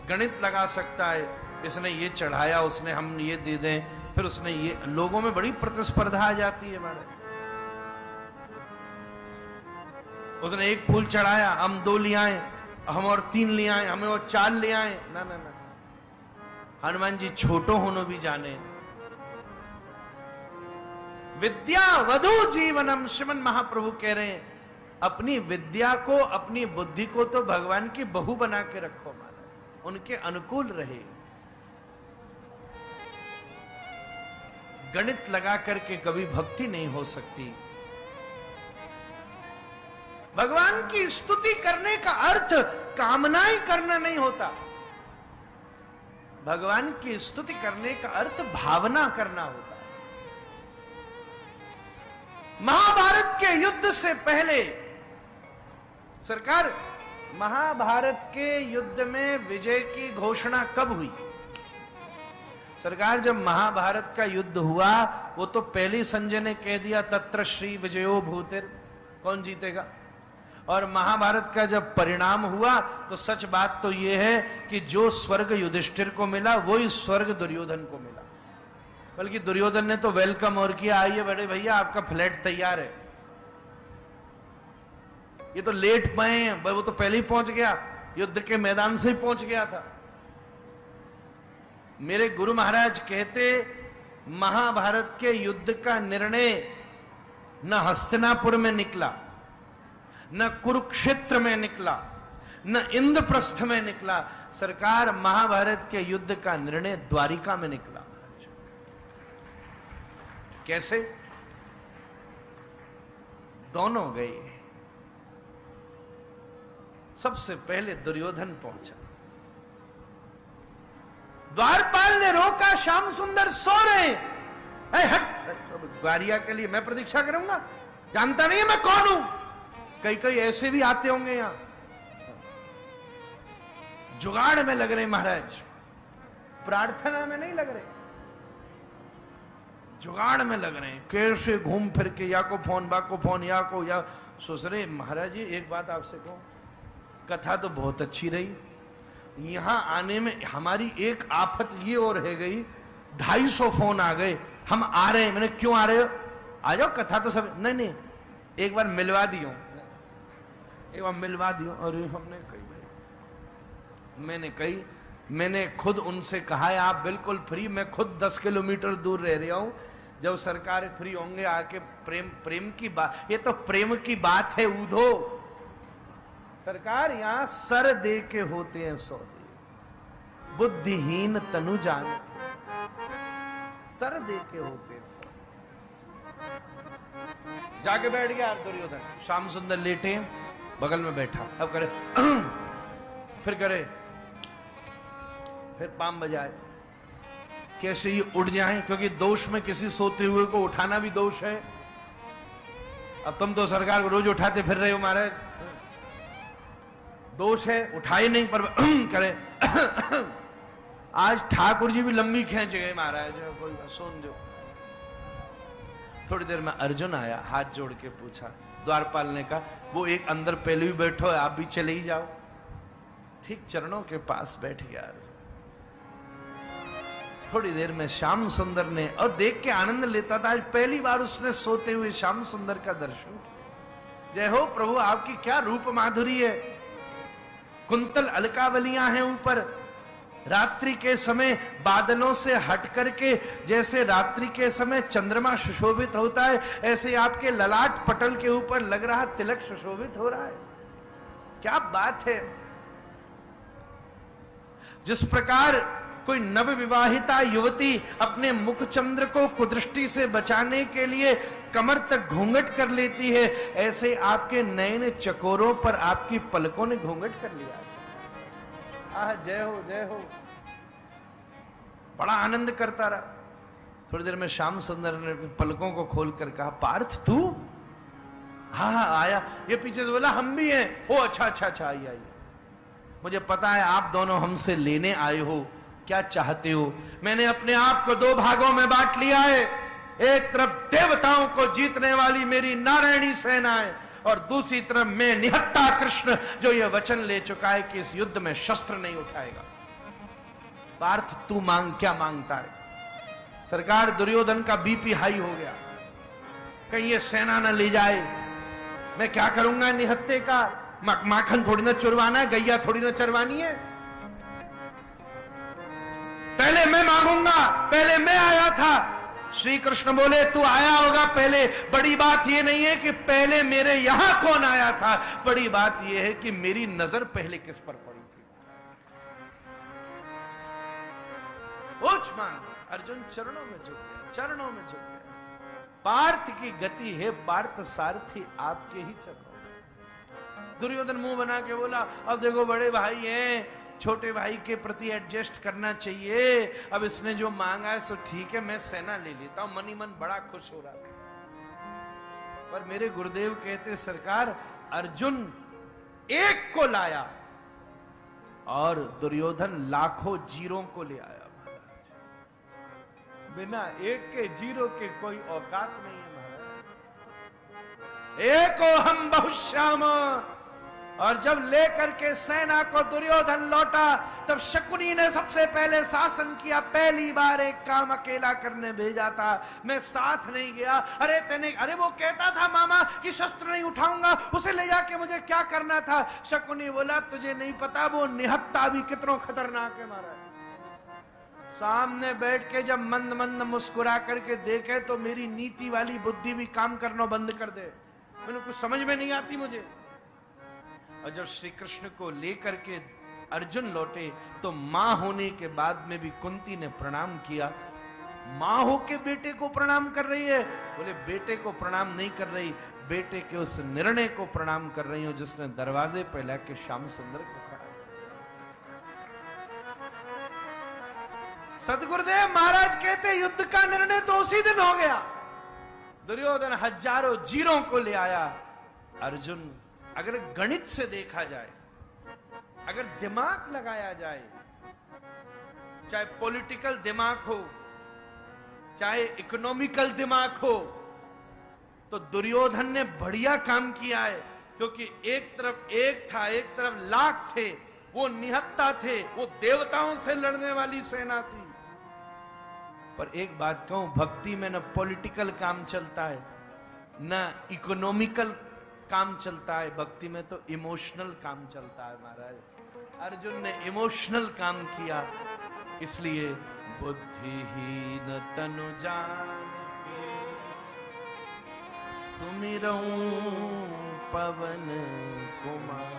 गणित लगा सकता है, इसने ये चढ़ाया उसने हम ये दे दें, फिर उसने ये। लोगों में बड़ी प्रतिस्पर्धा आ जाती है महाराज। उसने एक फूल चढ़ाया, हम 2 ले आए, हम और 3 ले आए, हमें और 4 ले आए। ना ना ना, हनुमान जी छोटो होनो भी जाने। विद्या वधु जीवनम, श्रीमन महाप्रभु कह रहे हैं अपनी विद्या को, अपनी बुद्धि को तो भगवान की बहू बना के रखो महाराज, उनके अनुकूल रहे। गणित लगा करके कभी भक्ति नहीं हो सकती। भगवान की स्तुति करने का अर्थ कामनाएं करना नहीं होता। भगवान की स्तुति करने का अर्थ भावना करना होता है। महाभारत के युद्ध से पहले सरकार, महाभारत के युद्ध में विजय की घोषणा कब हुई? सरकार, जब महाभारत का युद्ध हुआ वो तो पहले संजय ने कह दिया तत्र श्री विजयो भूतिर, कौन जीतेगा। और महाभारत का जब परिणाम हुआ तो सच बात तो यह है कि जो स्वर्ग युधिष्ठिर को मिला वही स्वर्ग दुर्योधन को मिला। बल्कि दुर्योधन ने तो वेलकम और किया, आइए बड़े भैया आपका फ्लैट तैयार है। ये तो लेट पाए हैं, वो तो पहले ही पहुंच गया, युद्ध के मैदान से ही पहुंच गया था। मेरे गुरु महाराज कहते महाभारत के युद्ध का निर्णय न हस्तिनापुर में निकला, न कुरुक्षेत्र में निकला, न इंद्रप्रस्थ में निकला। सरकार, महाभारत के युद्ध का निर्णय द्वारिका में निकला। कैसे? दोनों गए। सबसे पहले दुर्योधन पहुंचा। द्वारपाल ने रोका, श्याम सुंदर सो रहे। हट, ग्वारिया के लिए मैं प्रतीक्षा करूंगा? जानता नहीं है मैं कौन हूं? कई कई ऐसे भी आते होंगे यहां, जुगाड़ में लग रहे महाराज, प्रार्थना में नहीं लग रहे, जुगाड़ में लग रहे हैं। कैसे घूम फिर के या को फोन बा को फोन या को या सोच रहे। महाराज जी एक बात आपसे कहूं, कथा तो बहुत अच्छी रही। यहां आने में हमारी एक आफत ये और रह गई, 250 फोन आ गए, हम आ रहे हैं। मैंने क्यों आ रहे हो? आ जाओ, कथा तो सब। नहीं, एक बार मिलवा दियो, एक बार मिलवा दियो। अरे हमने कही भाई, मैंने खुद उनसे कहा है आप बिल्कुल फ्री, मैं खुद 10 किलोमीटर दूर रह रहा हूं। जब सरकार फ्री होंगे आके प्रेम की बात, ये तो प्रेम की बात है। ऊधो सरकार, यहां सर दे के होते हैं सौदे, बुद्धिहीन तनु जान, सर दे के होते हैं सौदे। जाके बैठ गया दुर्योधन, श्याम सुंदर लेटे बगल में बैठा। अब करे फिर करे, फिर पाम बजाए, कैसे ये उड़ जाए, क्योंकि दोष में किसी सोते हुए को उठाना भी दोष है। अब तुम तो सरकार को रोज उठाते फिर रहे हो महाराज, दोष है, उठाए नहीं पर करे। आज ठाकुर जी भी लंबी खींच गए महाराज, कोई सुन जो थोड़ी देर में अर्जुन आया, हाथ जोड़ के पूछा। द्वारपाल ने कहा वो एक अंदर पहले ही बैठो है, आप भी चले ही जाओ। ठीक चरणों के पास बैठ गया अर्जुन। थोड़ी देर में श्याम सुंदर ने, और देख के आनंद लेता था, आज पहली बार उसने सोते हुए श्याम सुंदर का दर्शन किया। जय हो प्रभु, आपकी क्या रूप माधुरी है। कुंतल अलकावलियां हैं ऊपर, रात्रि के समय बादलों से हट करके जैसे रात्रि के समय चंद्रमा सुशोभित होता है, ऐसे आपके ललाट पटल के ऊपर लग रहा तिलक सुशोभित हो रहा है। क्या बात है। जिस प्रकार कोई नवविवाहिता युवती अपने मुख चंद्र को कुदृष्टि से बचाने के लिए कमर तक घूंघट कर लेती है, ऐसे आपके नयन चकोरों पर आपकी पलकों ने घूंघट कर लिया। आह, जय हो जय हो। बड़ा आनंद करता रहा। थोड़ी देर में श्याम सुंदर ने पलकों को खोलकर कहा, पार्थ तू? हाँ आया। ये पीछे से बोला हम भी हैं। ओ अच्छा अच्छा अच्छा, आइए। मुझे पता है आप दोनों हमसे लेने आए हो, क्या चाहते हो। मैंने अपने आप को दो भागों में बांट लिया है। एक तरफ देवताओं को जीतने वाली मेरी नारायणी सेना है, और दूसरी तरफ मैं निहत्ता कृष्ण, जो यह वचन ले चुका है कि इस युद्ध में शस्त्र नहीं उठाएगा। पार्थ तू मांग, क्या मांगता है? सरकार, दुर्योधन का बीपी हाई हो गया, कहीं ये सेना न ले जाए। मैं क्या करूंगा निहत्ते का? माखन थोड़ी ना चुरवाना है, गैया थोड़ी ना चरवानी है। पहले मैं मांगूंगा, पहले मैं आया था। श्री कृष्ण बोले तू आया होगा पहले, बड़ी बात यह नहीं है कि पहले मेरे यहां कौन आया था, बड़ी बात यह है कि मेरी नजर पहले किस पर पड़ी थी। पूछ मांग। अर्जुन चरणों में झुक गया, चरणों में झुक गया। पार्थ की गति है, पार्थ सारथी आपके ही चरणों में। दुर्योधन मुंह बना के बोला, अब देखो बड़े भाई हैं, छोटे भाई के प्रति एडजस्ट करना चाहिए। अब इसने जो मांगा है सो ठीक है, मैं सेना ले लेता हूं। मनी मन बड़ा खुश हो रहा था। पर मेरे गुरुदेव कहते, सरकार अर्जुन एक को लाया और दुर्योधन लाखों जीरों को ले आया। महाराज बिना एक के जीरो के कोई औकात नहीं है महाराज। एको हम बहुश्याम। और जब लेकर के सेना को दुर्योधन लौटा, तब शकुनी ने सबसे पहले शासन किया। पहली बार एक काम अकेला करने भेजा था, मैं साथ नहीं गया। अरे वो कहता था मामा कि शस्त्र नहीं उठाऊंगा, उसे ले जाके मुझे क्या करना था। शकुनी बोला तुझे नहीं पता वो निहत्ता भी कितना खतरनाक है महाराज। सामने बैठ के जब मंद मंद मुस्कुरा करके देखे तो मेरी नीति वाली बुद्धि भी काम करना बंद कर दे। मैंने कुछ समझ में नहीं आती मुझे। और जब श्री कृष्ण को लेकर के अर्जुन लौटे तो मां होने के बाद में भी कुंती ने प्रणाम किया। मां हो के बेटे को प्रणाम कर रही है। बोले बेटे को प्रणाम नहीं कर रही, बेटे के उस निर्णय को प्रणाम कर रही हूं जिसने दरवाजे पे लाके श्याम सुंदर को खड़ा। सतगुरुदेव महाराज कहते युद्ध का निर्णय तो उसी दिन हो गया। दुर्योधन हजारों जीरों को ले आया। अर्जुन अगर गणित से देखा जाए, अगर दिमाग लगाया जाए, चाहे पॉलिटिकल दिमाग हो, चाहे इकोनॉमिकल दिमाग हो, तो दुर्योधन ने बढ़िया काम किया है। क्योंकि एक तरफ एक था, एक तरफ लाख थे, वो निहत्ता थे, वो देवताओं से लड़ने वाली सेना थी। पर एक बात कहूं, भक्ति में न पॉलिटिकल काम चलता है न इकोनॉमिकल काम चलता है, भक्ति में तो इमोशनल काम चलता है महाराज। अर्जुन ने इमोशनल काम किया, इसलिए बुद्धिहीन तनु जान के सुमिरऊं पवन कुमार।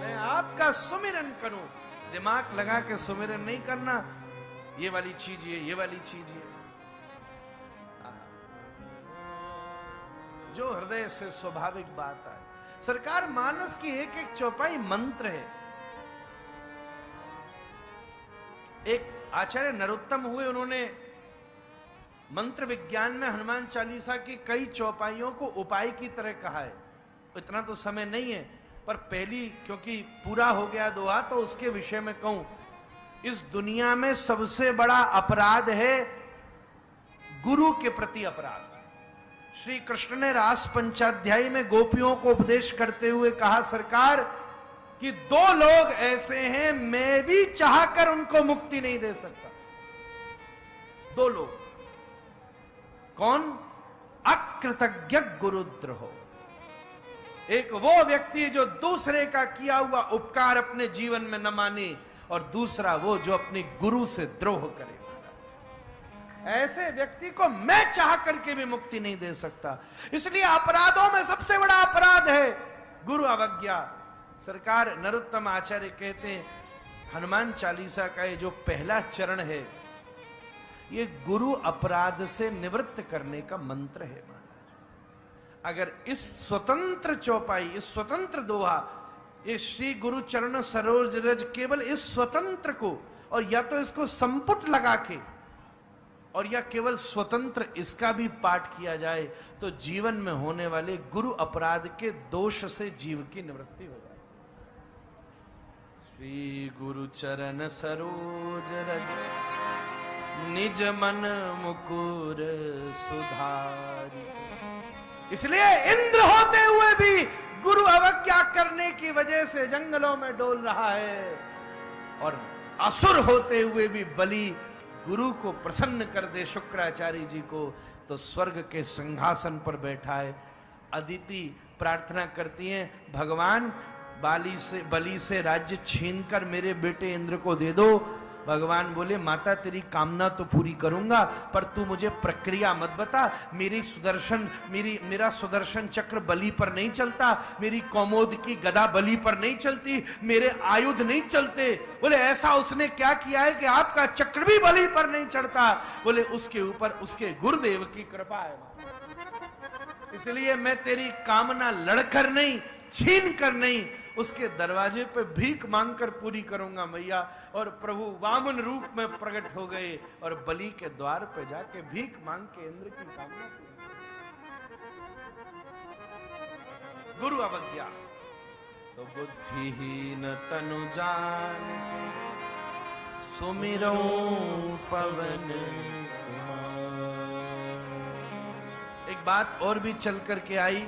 मैं आपका सुमिरन करूं, दिमाग लगा के सुमिरन नहीं करना। ये वाली चीज ये वाली चीज ये, जो हृदय से स्वाभाविक बात है। सरकार मानस की एक एक चौपाई मंत्र है। एक आचार्य नरोत्तम हुए, उन्होंने मंत्र विज्ञान में हनुमान चालीसा की कई चौपाइयों को उपाय की तरह कहा है। इतना तो समय नहीं है, पर पहली क्योंकि पूरा हो गया दोहा तो उसके विषय में कहूं। इस दुनिया में सबसे बड़ा अपराध है गुरु के प्रति अपराध। श्री कृष्ण ने रास पंचाध्यायी में गोपियों को उपदेश करते हुए कहा, सरकार कि दो लोग ऐसे हैं मैं भी चाहकर उनको मुक्ति नहीं दे सकता। दो लोग, कौन? अकृतज्ञ गुरुद्रोह। एक वो व्यक्ति जो दूसरे का किया हुआ उपकार अपने जीवन में न माने, और दूसरा वो जो अपने गुरु से द्रोह करे। ऐसे व्यक्ति को मैं चाह करके भी मुक्ति नहीं दे सकता। इसलिए अपराधों में सबसे बड़ा अपराध है गुरु अवज्ञा। सरकार नरोत्तम आचार्य कहते हैं, हनुमान चालीसा का ये जो पहला चरण है, ये गुरु अपराध से निवृत्त करने का मंत्र है महाराज। अगर इस स्वतंत्र चौपाई, इस स्वतंत्र दोहा, ये श्री गुरु चरण सरोज रज, केवल इस स्वतंत्र को, और या तो इसको संपुट लगा के, और या केवल स्वतंत्र इसका भी पाठ किया जाए, तो जीवन में होने वाले गुरु अपराध के दोष से जीव की निवृत्ति हो जाए। श्री गुरु चरण सरोज रज, निज मन मुकुर सुधारी। इसलिए इंद्र होते हुए भी गुरु अवज्ञा करने की वजह से जंगलों में डोल रहा है, और असुर होते हुए भी बलि गुरु को प्रसन्न कर दे, शुक्राचार्य जी को, तो स्वर्ग के सिंहासन पर बैठा है। अदिति प्रार्थना करती हैं, भगवान बलि से राज्य छीनकर मेरे बेटे इंद्र को दे दो। भगवान बोले, माता तेरी कामना तो पूरी करूंगा, पर तू मुझे प्रक्रिया मत बता। मेरा सुदर्शन चक्र बलि पर नहीं चलता, मेरी कौमोद की गदा बलि पर नहीं चलती, मेरे आयुध नहीं चलते। बोले ऐसा उसने क्या किया है कि आपका चक्र भी बलि पर नहीं चढ़ता? बोले उसके ऊपर उसके गुरुदेव की कृपा है। इसलिए मैं तेरी कामना लड़कर नहीं, छीन कर नहीं, उसके दरवाजे पे भीख मांगकर पूरी करूंगा मैया। और प्रभु वामन रूप में प्रकट हो गए और बलि के द्वार पे जाके भीख मांग के इंद्र की कामना की। गुरु अवज्ञा तो बुद्धिहीन तनु जान सुमिरो पवन कुमार। एक बात और भी चल करके आई।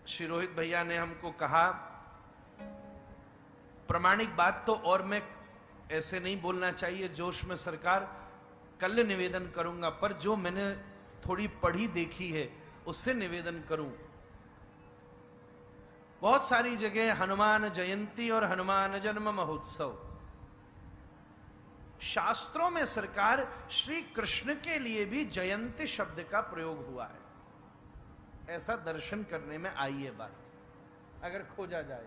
श्री रोहित भैया ने हमको कहा, प्रामाणिक बात तो, और मैं ऐसे नहीं बोलना चाहिए जोश में सरकार, कल निवेदन करूंगा, पर जो मैंने थोड़ी पढ़ी देखी है उससे निवेदन करूं। बहुत सारी जगह हनुमान जयंती और हनुमान जन्म महोत्सव, शास्त्रों में सरकार श्री कृष्ण के लिए भी जयंती शब्द का प्रयोग हुआ है, ऐसा दर्शन करने में आई है बात, अगर खोजा जाए।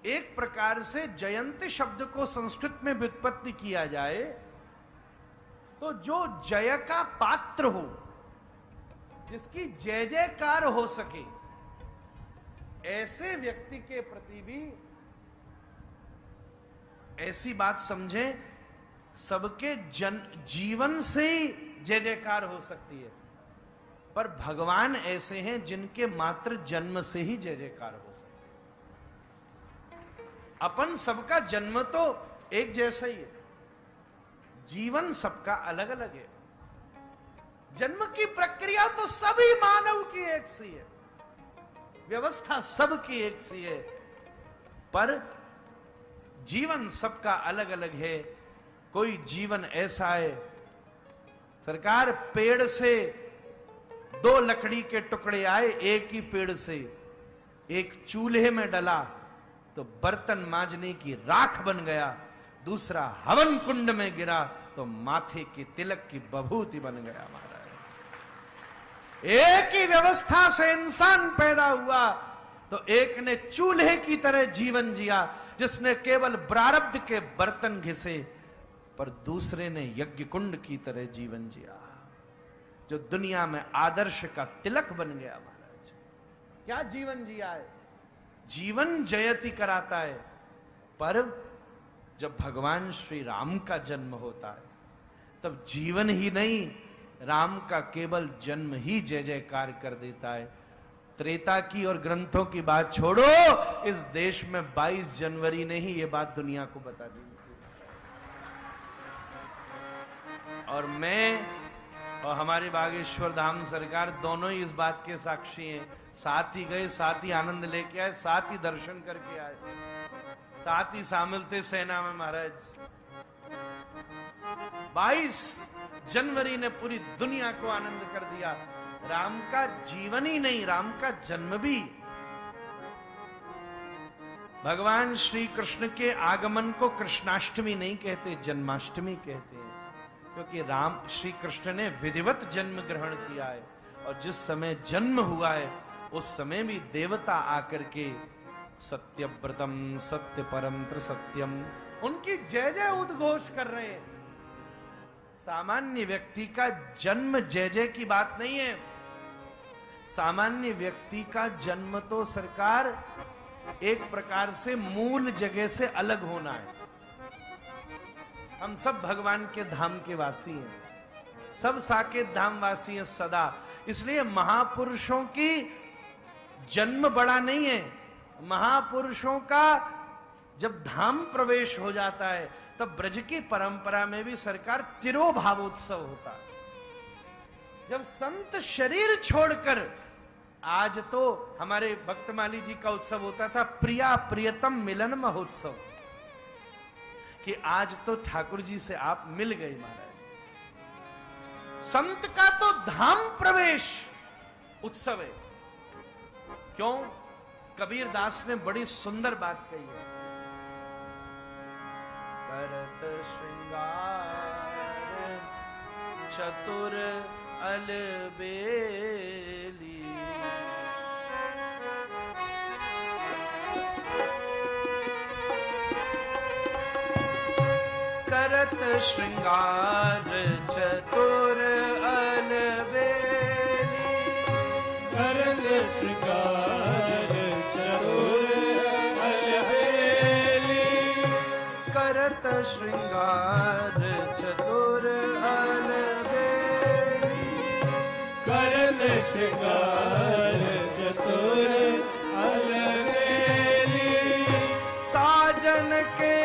एक प्रकार से जयंती शब्द को संस्कृत में व्युत्पत्ति किया जाए तो जो जय का पात्र हो, जिसकी जय जयकार हो सके, ऐसे व्यक्ति के प्रति भी ऐसी बात समझें, सबके जीवन से ही जय जयकार हो सकती है, पर भगवान ऐसे हैं जिनके मात्र जन्म से ही जय जयकार हो सकती है। अपन सबका जन्म तो एक जैसा ही है, जीवन सबका अलग अलग है। जन्म की प्रक्रिया तो सभी मानव की एक सी है, व्यवस्था सबकी एक सी है, पर जीवन सबका अलग अलग है। कोई जीवन ऐसा है, सरकार पेड़ से दो लकड़ी के टुकड़े आए, एक ही पेड़ से, एक चूल्हे में डला तो बर्तन मांजने की राख बन गया, दूसरा हवन कुंड में गिरा तो माथे की तिलक की बभूति बन गया। महाराज, एक ही व्यवस्था से इंसान पैदा हुआ, तो एक ने चूल्हे की तरह जीवन जिया जिसने केवल प्रारब्ध के बर्तन घिसे, पर दूसरे ने यज्ञ कुंड की तरह जीवन जिया जो दुनिया में आदर्श का तिलक बन गया। महाराज, क्या जीवन जिया है। जीवन जयति कराता है, पर जब भगवान श्री राम का जन्म होता है तब जीवन ही नहीं, राम का केवल जन्म ही जय जयकार कर देता है। त्रेता की और ग्रंथों की बात छोड़ो, इस देश में 22 जनवरी ने ही ये बात दुनिया को बता दी। और मैं और हमारे बागेश्वर धाम सरकार दोनों ही इस बात के साक्षी हैं। साथ ही गए, साथ ही आनंद लेके आए, साथ ही दर्शन करके आए, साथ ही शामिल थे सेना में महाराज। 22 जनवरी ने पूरी दुनिया को आनंद कर दिया। राम का जीवन ही नहीं, राम का जन्म भी। भगवान श्री कृष्ण के आगमन को कृष्णाष्टमी नहीं कहते, जन्माष्टमी कहते हैं, क्योंकि राम श्री कृष्ण ने विधिवत जन्म ग्रहण किया है। और जिस समय जन्म हुआ है उस समय भी देवता आकर के सत्यव्रतम सत्य परम सत्यम उनकी जय जय उद्घोष कर रहे हैं। सामान्य व्यक्ति का जन्म जय जय की बात नहीं है। सामान्य व्यक्ति का जन्म तो सरकार एक प्रकार से मूल जगह से अलग होना है। हम सब भगवान के धाम के वासी हैं, सब साकेत धाम वासी हैं सदा। इसलिए महापुरुषों की जन्म बड़ा नहीं है। महापुरुषों का जब धाम प्रवेश हो जाता है तब ब्रज की परंपरा में भी सरकार तिरोभावोत्सव होता है। जब संत शरीर छोड़कर, आज तो हमारे भक्तमाली जी का उत्सव होता था प्रिया प्रियतम मिलन महोत्सव, कि आज तो ठाकुर जी से आप मिल गए महाराज। संत का तो धाम प्रवेश उत्सव है। क्यों? कबीर दास ने बड़ी सुंदर बात कही है। करत श्रृंगार चतुर अलबेली, करत श्रृंगार चतुर अलबेली, करत श्रृंगार चतुर अलबेली, करत श्रृंगार चतुर अलबेली, करत श्रृंगार चतुर अलबेली, साजन के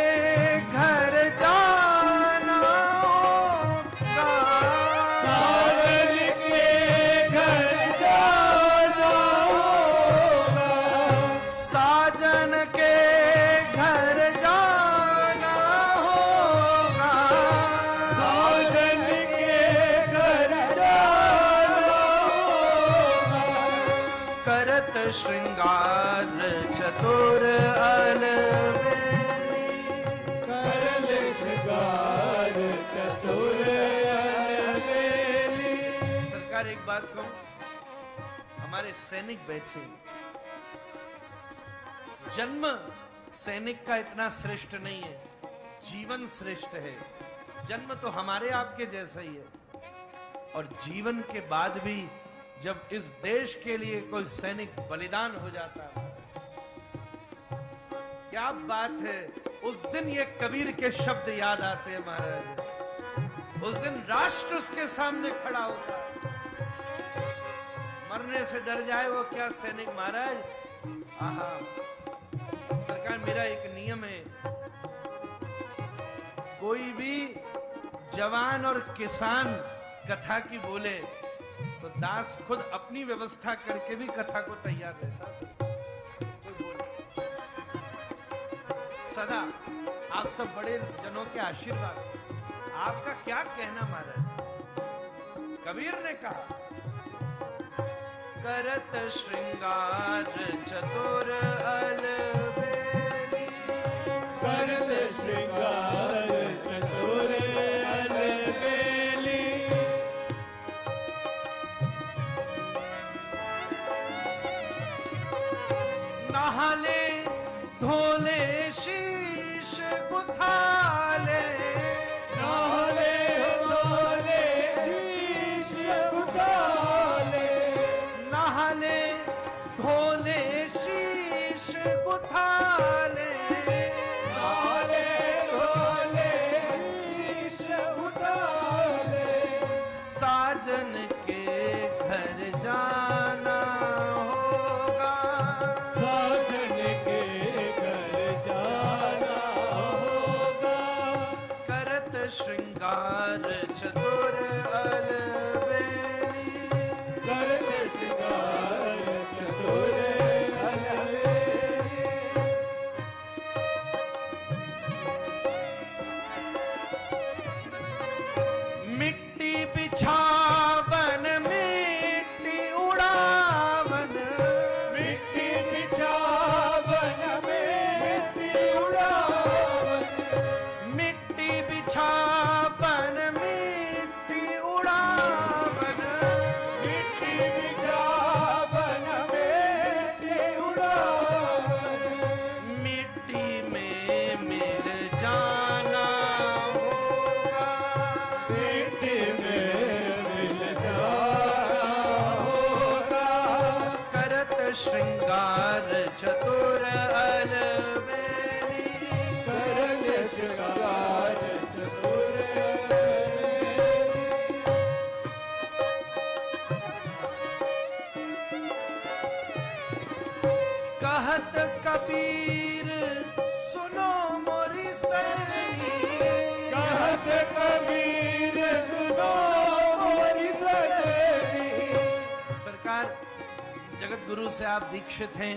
घर जाना होगा, साजन के घर जाना होगा, साजन के घर जाना होगा, साजन के घर जाना होगा, करत श्रृंगार चतुर अलबेली। करत श्रृंगार चतुर अलबेली। सरकार एक बात कहूं, हमारे सैनिक बैठे, जन्म सैनिक का इतना श्रेष्ठ नहीं है, जीवन श्रेष्ठ है। जन्म तो हमारे आपके जैसा ही है, और जीवन के बाद भी जब इस देश के लिए कोई सैनिक बलिदान हो जाता है, क्या बात है। उस दिन ये कबीर के शब्द याद आते हैं महाराज। उस दिन राष्ट्र उसके सामने खड़ा होता है, मरने से डर जाए वो क्या सैनिक महाराज। आहा, सरकार मेरा एक नियम है, कोई भी जवान और किसान कथा की बोले तो दास खुद अपनी व्यवस्था करके भी कथा को तैयार रहता है। सदा आप सब बड़े जनों के आशीर्वाद से आपका क्या कहना महाराज। कबीर ने कहा करत श्रृंगार चतुर अलबेली, करत श्रृंगार चतुर अलबेली, नहाले धोले शीश गुथाले, नाले धोले शीश गुथाले, नहाले धोले शीश गुथाले, नाले धोले शीश गुथाले, साजन के घर जाना होगा, साजन के घर जाना होगा, करत श्रृंगार चतुर कहत कबीर सुनो मोरी सजनी, कहत कबीर सुनो मोरी सजनी। सरकार जगत गुरु से आप दीक्षित हैं,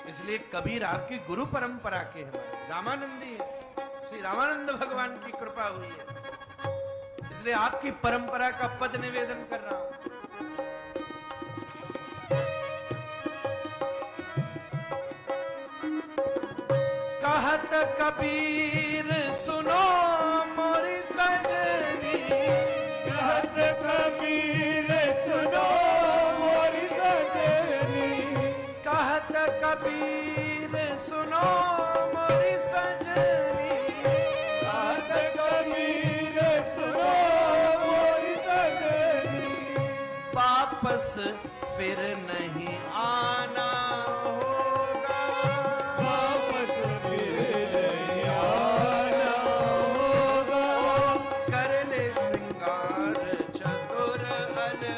इसलिए कबीर आपकी गुरु परंपरा के हैं, रामानंदी है, श्री रामानंद भगवान की कृपा हुई है, इसलिए आपकी परंपरा का पद निवेदन कर रहा हूं। कहत कबीर सुनो मोरी सजनी, कहत कबीर सुनो मोरी सजनी। कहत कबीर सुनो मोरी सजनी, कहत कबीर सुनो मोरी सजनी। वापस फिर नहीं आना होगा, वापस फिर नहीं आना होगा। कर ले श्रृंगार चतुर अलबेली,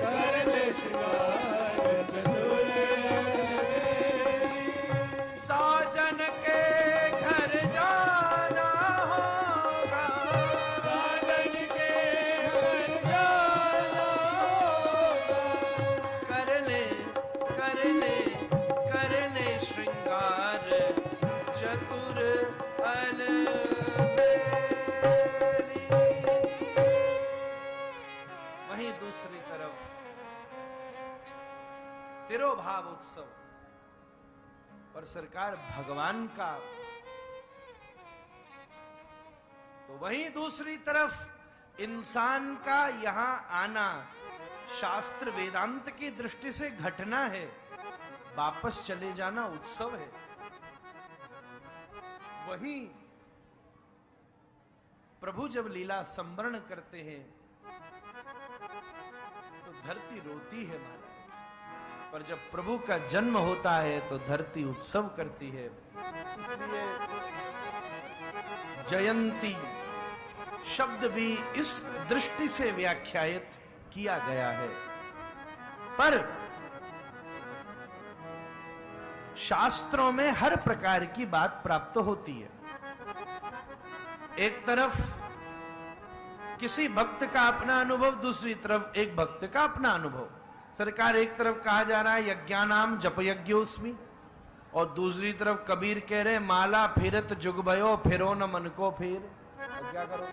कर ले श्रृंगार चतुर साजन के घर जाना होगा, साजन के घर जाना होगा। कर ले श्रृंगार चतुर अलबेली। वहीं दूसरी तरफ तिरोभाव उत्सव पर सरकार भगवान का, तो वहीं दूसरी तरफ इंसान का यहां आना शास्त्र वेदांत की दृष्टि से घटना है, वापस चले जाना उत्सव है। वहीं प्रभु जब लीला संवरण करते हैं तो धरती रोती है महाराज, पर जब प्रभु का जन्म होता है तो धरती उत्सव करती है। इसलिए जयंती शब्द भी इस दृष्टि से व्याख्यायित किया गया है। पर शास्त्रों में हर प्रकार की बात प्राप्त होती है। एक तरफ किसी भक्त का अपना अनुभव, दूसरी तरफ एक भक्त का अपना अनुभव। सरकार एक तरफ कहा जा रहा है यज्ञानाम जप यज्ञोस्मि, और दूसरी तरफ कबीर कह रहे माला फिरत जुग भयो फिरो न मन को फिर। अब क्या करो?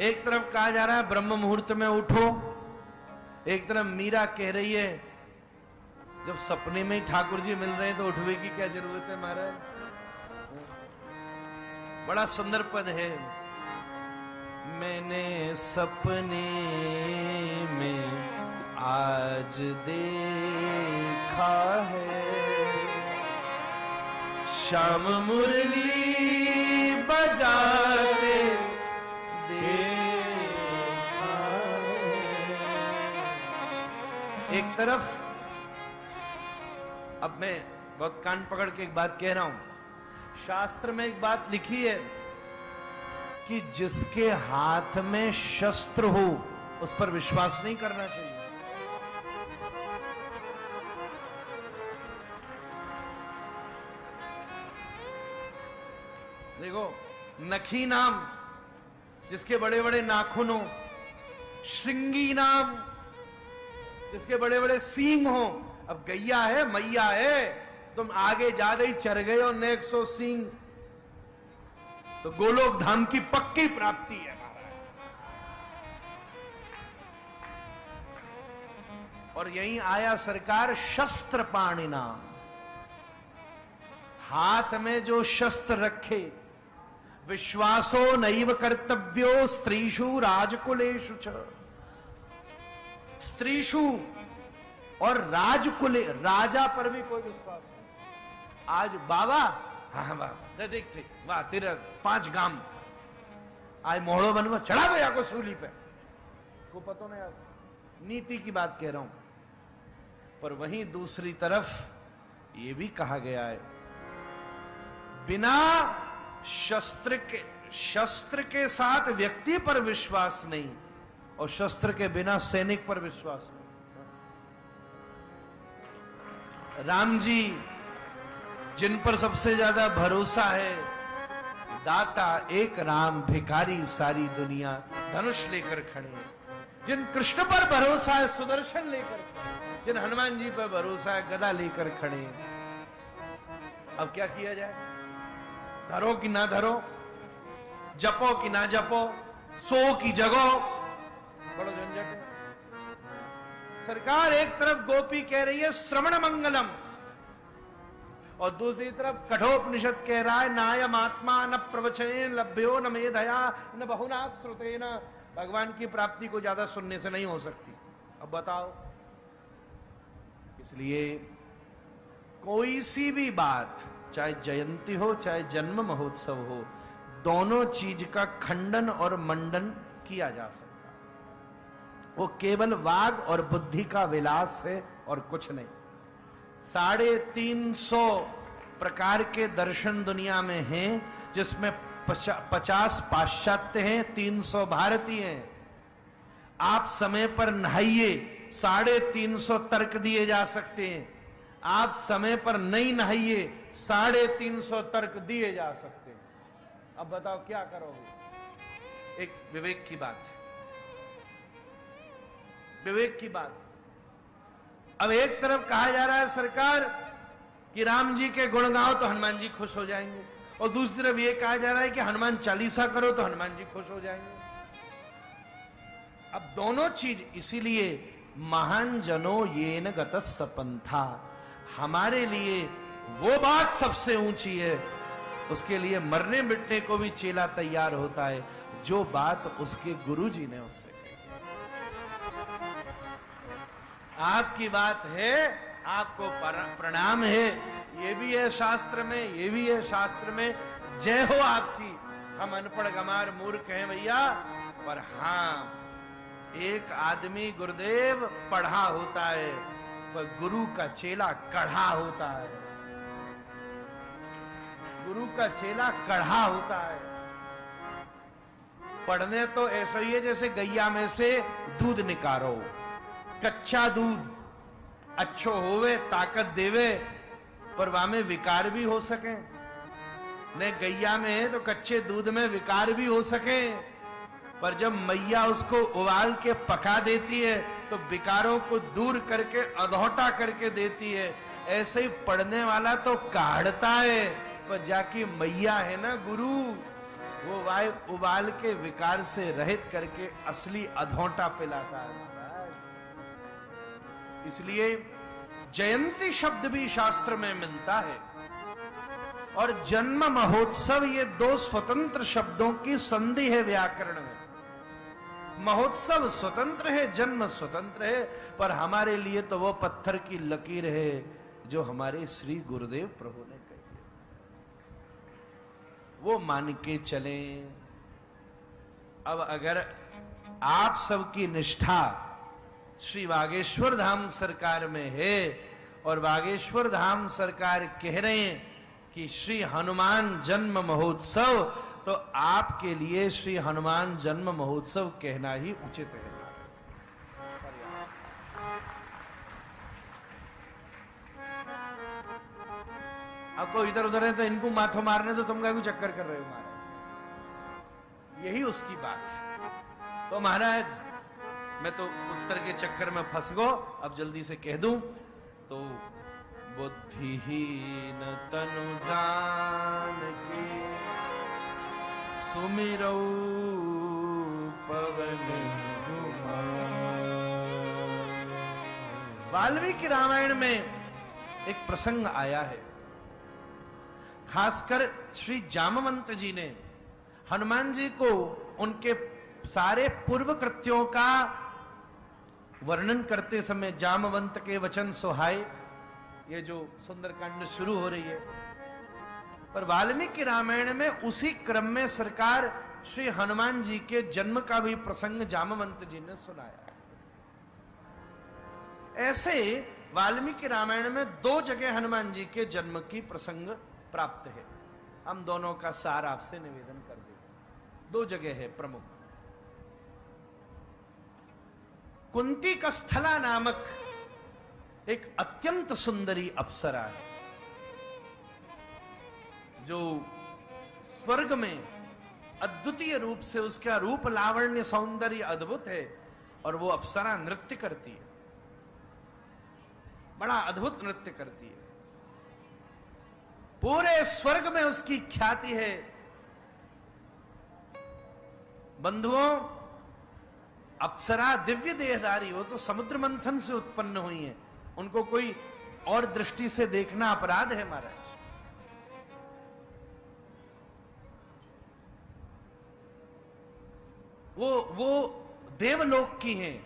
एक तरफ कहा जा रहा है ब्रह्म मुहूर्त में उठो, एक तरफ मीरा कह रही है जब सपने में ही ठाकुर जी मिल रहे हैं तो उठने की क्या जरूरत है महाराज। बड़ा सुंदर पद है, मैंने सपने में आज देखा है श्याम मुरली बजाते देखा है। एक तरफ, अब मैं बहुत कान पकड़ के एक बात कह रहा हूं, शास्त्र में एक बात लिखी है कि जिसके हाथ में शस्त्र हो उस पर विश्वास नहीं करना चाहिए। देखो, नखी नाम जिसके बड़े बड़े नाखून हो, श्रृंगी नाम जिसके बड़े बड़े सींग हो। अब गैया है, मैया है, तुम आगे ज्यादा ही चढ़ गए हो, नेक सो सींग, तो गोलोक धाम की पक्की प्राप्ति है महाराज। और यहीं आया सरकार शस्त्र पाणि नाम, हाथ में जो शस्त्र रखे, विश्वासो नैव कर्तव्यो स्त्रीषु राजकुलेषु च। स्त्रीषु और राजकुले, राजा पर भी कोई विश्वास नहीं। आज बाबा, हाँ बाबा देख थे, वाह तेरा 5 गाम आज मोहड़ो बनवा चढ़ा गया को सूली पे, को पता नहीं, नीति की बात कह रहा हूं। पर वहीं दूसरी तरफ ये भी कहा गया है बिना शस्त्र के साथ व्यक्ति पर विश्वास नहीं और शस्त्र के बिना सैनिक पर विश्वास नहीं। राम जी जिन पर सबसे ज्यादा भरोसा है, दाता एक राम भिखारी सारी दुनिया, धनुष लेकर खड़े हैं। जिन कृष्ण पर भरोसा है सुदर्शन लेकर खड़े हैं। जिन हनुमान जी पर भरोसा है गदा लेकर खड़े हैं। अब क्या किया जाए? धरो कि ना धरो, जपो कि ना जपो, सो की जगो, बड़ो झंझट है। सरकार एक तरफ गोपी कह रही है श्रवण मंगलम, और दूसरी तरफ कठोपनिषद कह रहा है नायम आत्मा न प्रवचने लभ्यो न मेधया न बहुना श्रुतेन। भगवान की प्राप्ति को ज्यादा सुनने से नहीं हो सकती। अब बताओ, इसलिए कोई सी भी बात, चाहे जयंती हो चाहे जन्म महोत्सव हो, दोनों चीज का खंडन और मंडन किया जा सकता। वो केवल वाग और बुद्धि का विलास है और कुछ नहीं। 350 प्रकार के दर्शन दुनिया में हैं, जिसमें 50 पाश्चात्य हैं, 300 भारतीय हैं। आप समय पर नहाइए, 350 तर्क दिए जा सकते हैं। आप समय पर नहीं नहाइए, 350 तर्क दिए जा सकते हैं। अब बताओ क्या करोगे? एक विवेक की बात है, विवेक की बात। अब एक तरफ कहा जा रहा है सरकार कि राम जी के गुण गाओ तो हनुमान जी खुश हो जाएंगे, और दूसरी तरफ यह कहा जा रहा है कि हनुमान चालीसा करो तो हनुमान जी खुश हो जाएंगे। अब दोनों चीज, इसीलिए महान जनो ये न गतस पंथा, हमारे लिए वो बात सबसे ऊंची है, उसके लिए मरने मिटने को भी चेला तैयार होता है, जो बात उसके गुरु जी ने उससे कही। आपकी बात है, आपको प्रणाम है, ये भी है शास्त्र में, ये भी है शास्त्र में, जय हो आपकी। हम अनपढ़ गमार मूर्ख हैं भैया, पर हां, एक आदमी गुरुदेव पढ़ा होता है, पर गुरु का चेला कढ़ा होता है। गुरु का चेला कढ़ा होता है। पढ़ने तो ऐसा ही है जैसे गैया में से दूध निकारो। कच्चा दूध अच्छो होवे, ताकत देवे, पर वहां में विकार भी हो सके। ने गैया में है तो कच्चे दूध में विकार भी हो सके, पर जब मैया उसको उबाल के पका देती है तो विकारों को दूर करके अधौटा करके देती है। ऐसे ही पढ़ने वाला तो काढ़ता है, पर जाकी मैया है ना गुरु, वो वाय उबाल के विकार से रहित करके असली अधौटा पिलाता है। इसलिए जयंती शब्द भी शास्त्र में मिलता है, और जन्म महोत्सव, ये दो स्वतंत्र शब्दों की संधि है व्याकरण में। महोत्सव स्वतंत्र है, जन्म स्वतंत्र है, पर हमारे लिए तो वो पत्थर की लकीर है जो हमारे श्री गुरुदेव प्रभु ने कही है, वो मान के चलें। अब अगर आप सबकी निष्ठा श्री बागेश्वर धाम सरकार में है, और बागेश्वर धाम सरकार कह रहे हैं कि श्री हनुमान जन्म महोत्सव, तो आपके लिए श्री हनुमान जन्म महोत्सव कहना ही उचित है। अब कोई इधर उधर है तो इनको माथो मारने तो तुम क्या चक्कर कर रहे हो महाराज, यही उसकी बात है। तो महाराज मैं तो उत्तर के चक्कर में फंस गो, अब जल्दी से कह दूं तो बुद्धिहीन तनु जान की सुमिरौ पवन कुमार। वाल्मीकि रामायण में एक प्रसंग आया है, खासकर श्री जामवंत जी ने हनुमान जी को उनके सारे पूर्व कृत्यों का वर्णन करते समय, जामवंत के वचन सुहाए, ये जो सुंदरकांड शुरू हो रही है, पर वाल्मीकि रामायण में उसी क्रम में सरकार श्री हनुमान जी के जन्म का भी प्रसंग जामवंत जी ने सुनाया। ऐसे वाल्मीकि रामायण में 2 जगह हनुमान जी के जन्म की प्रसंग प्राप्त है। हम दोनों का सार आपसे निवेदन कर देंगे। 2 जगह है प्रमुख। कुंती का स्थला नामक एक अत्यंत सुंदरी अप्सरा है जो स्वर्ग में अद्वितीय रूप से, उसका रूप लावण्य सौंदर्य अद्भुत है और वो अप्सरा नृत्य करती है, बड़ा अद्भुत नृत्य करती है। पूरे स्वर्ग में उसकी ख्याति है। बंधुओं, अप्सरा दिव्य देहधारी, वो तो समुद्र मंथन से उत्पन्न हुई है, उनको कोई और दृष्टि से देखना अपराध है महाराज। वो देवलोक की हैं,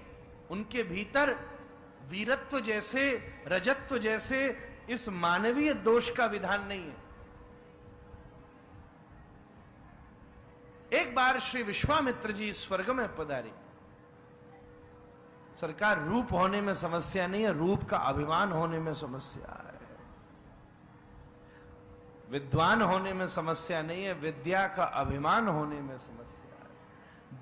उनके भीतर वीरत्व जैसे, रजत्व जैसे इस मानवीय दोष का विधान नहीं है। एक बार श्री विश्वामित्र जी स्वर्ग में पधारे। सरकार, रूप होने में समस्या नहीं है, रूप का अभिमान होने में समस्या है। विद्वान होने में समस्या नहीं है, विद्या का अभिमान होने में समस्या है।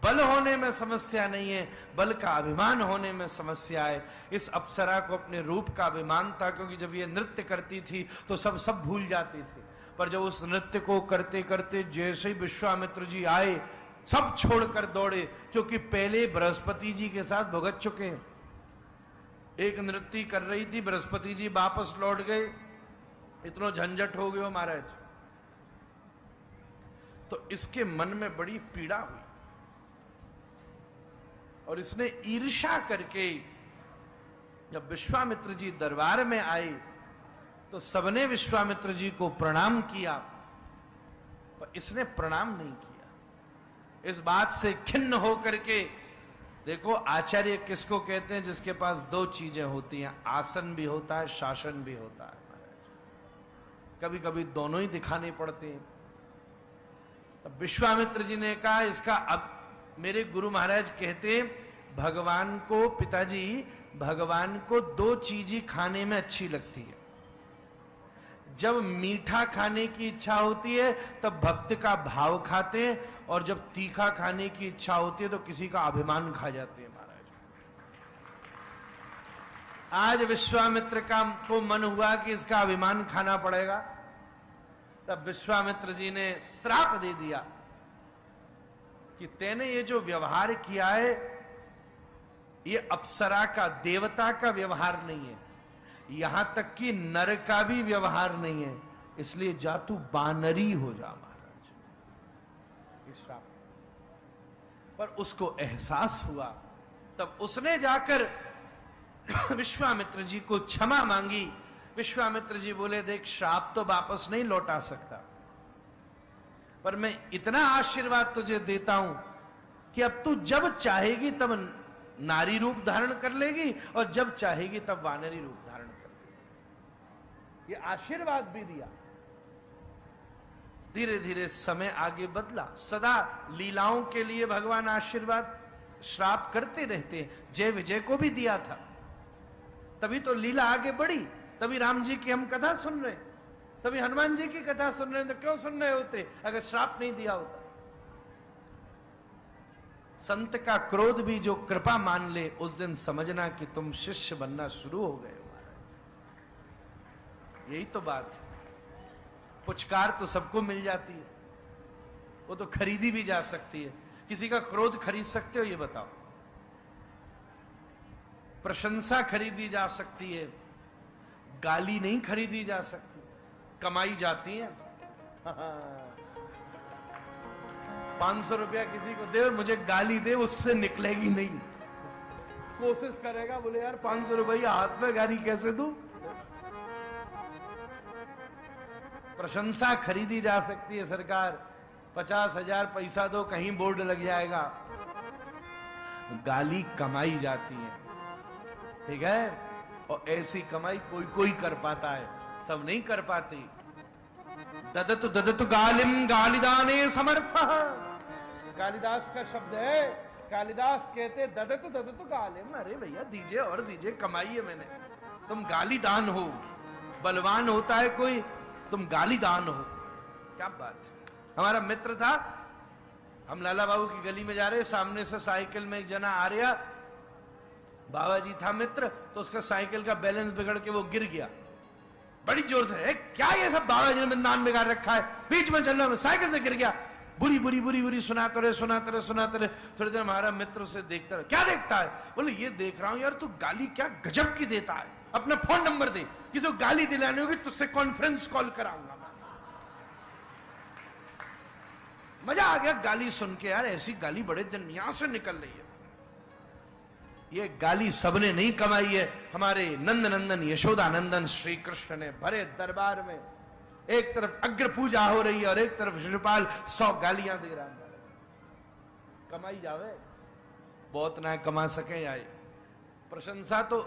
बल होने में समस्या नहीं है, बल का अभिमान होने में समस्या है। इस अप्सरा को अपने रूप का अभिमान था, क्योंकि जब ये नृत्य करती थी तो सब भूल जाती थी। पर जब उस नृत्य को करते करते जैसे ही विश्वामित्र जी आए, सब छोड़कर दौड़े, क्योंकि पहले बृहस्पति जी के साथ भुगत चुके हैं। एक नृत्य कर रही थी, बृहस्पति जी वापस लौट गए, इतना झंझट हो गया महाराज। तो इसके मन में बड़ी पीड़ा हुई और इसने ईर्ष्या करके जब विश्वामित्र जी दरबार में आए तो सबने विश्वामित्र जी को प्रणाम किया, पर इसने प्रणाम नहीं किया। इस बात से खिन्न होकर के, देखो आचार्य किसको कहते हैं? जिसके पास दो चीजें होती हैं, आसन भी होता है, शासन भी होता है। कभी कभी दोनों ही दिखाने पड़ते हैं। तब विश्वामित्र जी ने कहा, इसका अब मेरे गुरु महाराज कहते, भगवान को, पिताजी भगवान को दो चीज ही खाने में अच्छी लगती है। जब मीठा खाने की इच्छा होती है तब भक्त का भाव खाते हैं, और जब तीखा खाने की इच्छा होती है तो किसी का अभिमान खा जाते हैं महाराज। आज विश्वामित्र का को मन हुआ कि इसका अभिमान खाना पड़ेगा, तब विश्वामित्र जी ने श्राप दे दिया कि तेने ये जो व्यवहार किया है, ये अप्सरा का, देवता का व्यवहार नहीं है, यहां तक कि नर का भी व्यवहार नहीं है, इसलिए जा तू बानरी हो जा महाराज। इस श्राप पर उसको एहसास हुआ, तब उसने जाकर विश्वामित्र जी को क्षमा मांगी। विश्वामित्र जी बोले, देख श्राप तो वापस नहीं लौटा सकता, पर मैं इतना आशीर्वाद तुझे देता हूं कि अब तू जब चाहेगी तब नारी रूप धारण कर लेगी, और जब चाहेगी तब वानरी रूप धारण कर लेगी। ये आशीर्वाद भी दिया। धीरे धीरे समय आगे बदला। सदा लीलाओं के लिए भगवान आशीर्वाद श्राप करते रहते हैं। जय विजय को भी दिया था, तभी तो लीला आगे बढ़ी। तभी राम जी की हम कथा सुन रहे, तभी हनुमान जी की कथा सुन रहे हैं। तो क्यों सुन रहे होते अगर श्राप नहीं दिया होता? संत का क्रोध भी जो कृपा मान ले, उस दिन समझना कि तुम शिष्य बनना शुरू हो गए। यही तो बात है। पुचकार तो सबको मिल जाती है, वो तो खरीदी भी जा सकती है। किसी का क्रोध खरीद सकते हो? ये बताओ। प्रशंसा खरीदी जा सकती है, गाली नहीं खरीदी जा सकती, कमाई जाती है। 500 रुपया किसी को दे और मुझे गाली दे, उससे निकलेगी नहीं। कोशिश करेगा, बोले यार 500 रुपया हाथ में गाली कैसे दूं? प्रशंसा खरीदी जा सकती है सरकार। 50,000 पैसा दो, कहीं बोर्ड लग जाएगा। गाली कमाई जाती है, ठीक है? और ऐसी कमाई कोई कोई कर पाता है, सब नहीं कर पाती। ददतु ददतु गालिम गालिदाने समर्थ। कालिदास का शब्द है। कालिदास कहते ददतु ददतु गालिम। अरे भैया दीजिए और दीजिए, कमाई है मैंने। तुम गालीदान हो। बलवान होता है कोई, तुम गालीदान हो। क्या बात है। हमारा मित्र था, हम लाला बाबू की गली में जा रहे, सामने से साइकिल में एक जना आ रहा, बाबा जी था मित्र, तो उसका साइकिल का बैलेंस बिगड़ के वो गिर गया बड़ी जोर से। क्या ये सब बाबा जी ने नाम बिगाड़ रखा है, बीच में चल रहा है, साइकिल से गिर गया। बुरी बुरी बुरी बुरी सुनाते रहे सुनाते रहे सुनाते रहे। थोड़ी देर हमारा मित्र उसे देखता रहा। क्या देखता है? बोले ये देख रहा हूं यार, तू गाली क्या गजब की देता है, अपना फोन नंबर दे, किसी को गाली दिलानी होगी तुझसे कॉन्फ्रेंस कॉल कराऊंगा। मजा आ गया गाली सुन के, यार ऐसी गाली बड़े दिन यहां से निकल रही है। ये गाली सबने नहीं कमाई है, हमारे नंद नंदन यशोदा नंदन श्री कृष्ण ने भरे दरबार में एक तरफ अग्र पूजा हो रही है और एक तरफ शिशुपाल 100 गालियां दे रहा है। कमाई जावे, बहुत ना कमा सके आए। प्रशंसा तो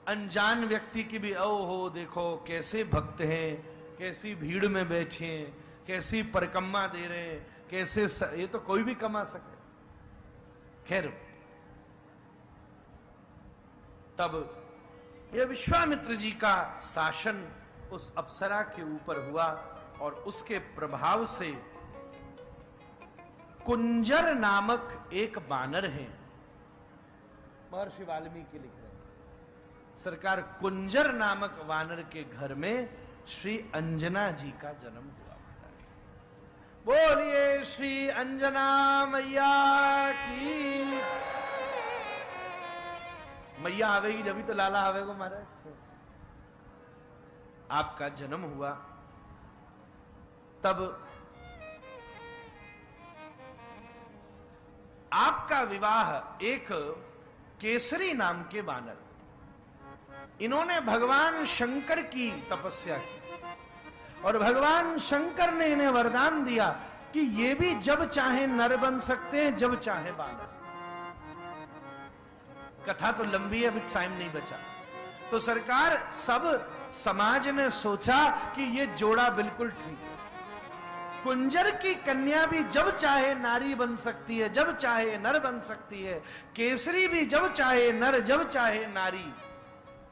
अनजान व्यक्ति की भी, ओ हो देखो कैसे भक्त हैं, कैसी भीड़ में बैठे हैं, कैसी परिक्रमा दे रहे हैं, कैसे ये तो कोई भी कमा सके। खैर, तब यह विश्वामित्र जी का शासन उस अप्सरा के ऊपर हुआ और उसके प्रभाव से कुंजर नामक एक बानर है। महर्षि वाल्मीकि लिख रहे हैं, सरकार कुंजर नामक वानर के घर में श्री अंजना जी का जन्म हुआ। बोलिए श्री अंजना मैया की। मैया आवेगी जब तो लाला आवेगा महाराज। आपका जन्म हुआ, तब आपका विवाह एक केसरी नाम के वानर, इन्होंने भगवान शंकर की तपस्या की और भगवान शंकर ने इन्हें वरदान दिया कि ये भी जब चाहे नर बन सकते हैं, जब चाहे वानर। कथा तो लंबी है, अभी टाइम नहीं बचा। तो सरकार सब समाज ने सोचा कि ये जोड़ा बिल्कुल ठीक है। कुंजर की कन्या भी जब चाहे नारी बन सकती है, जब चाहे नर बन सकती है। केसरी भी जब चाहे नर, जब चाहे नारी।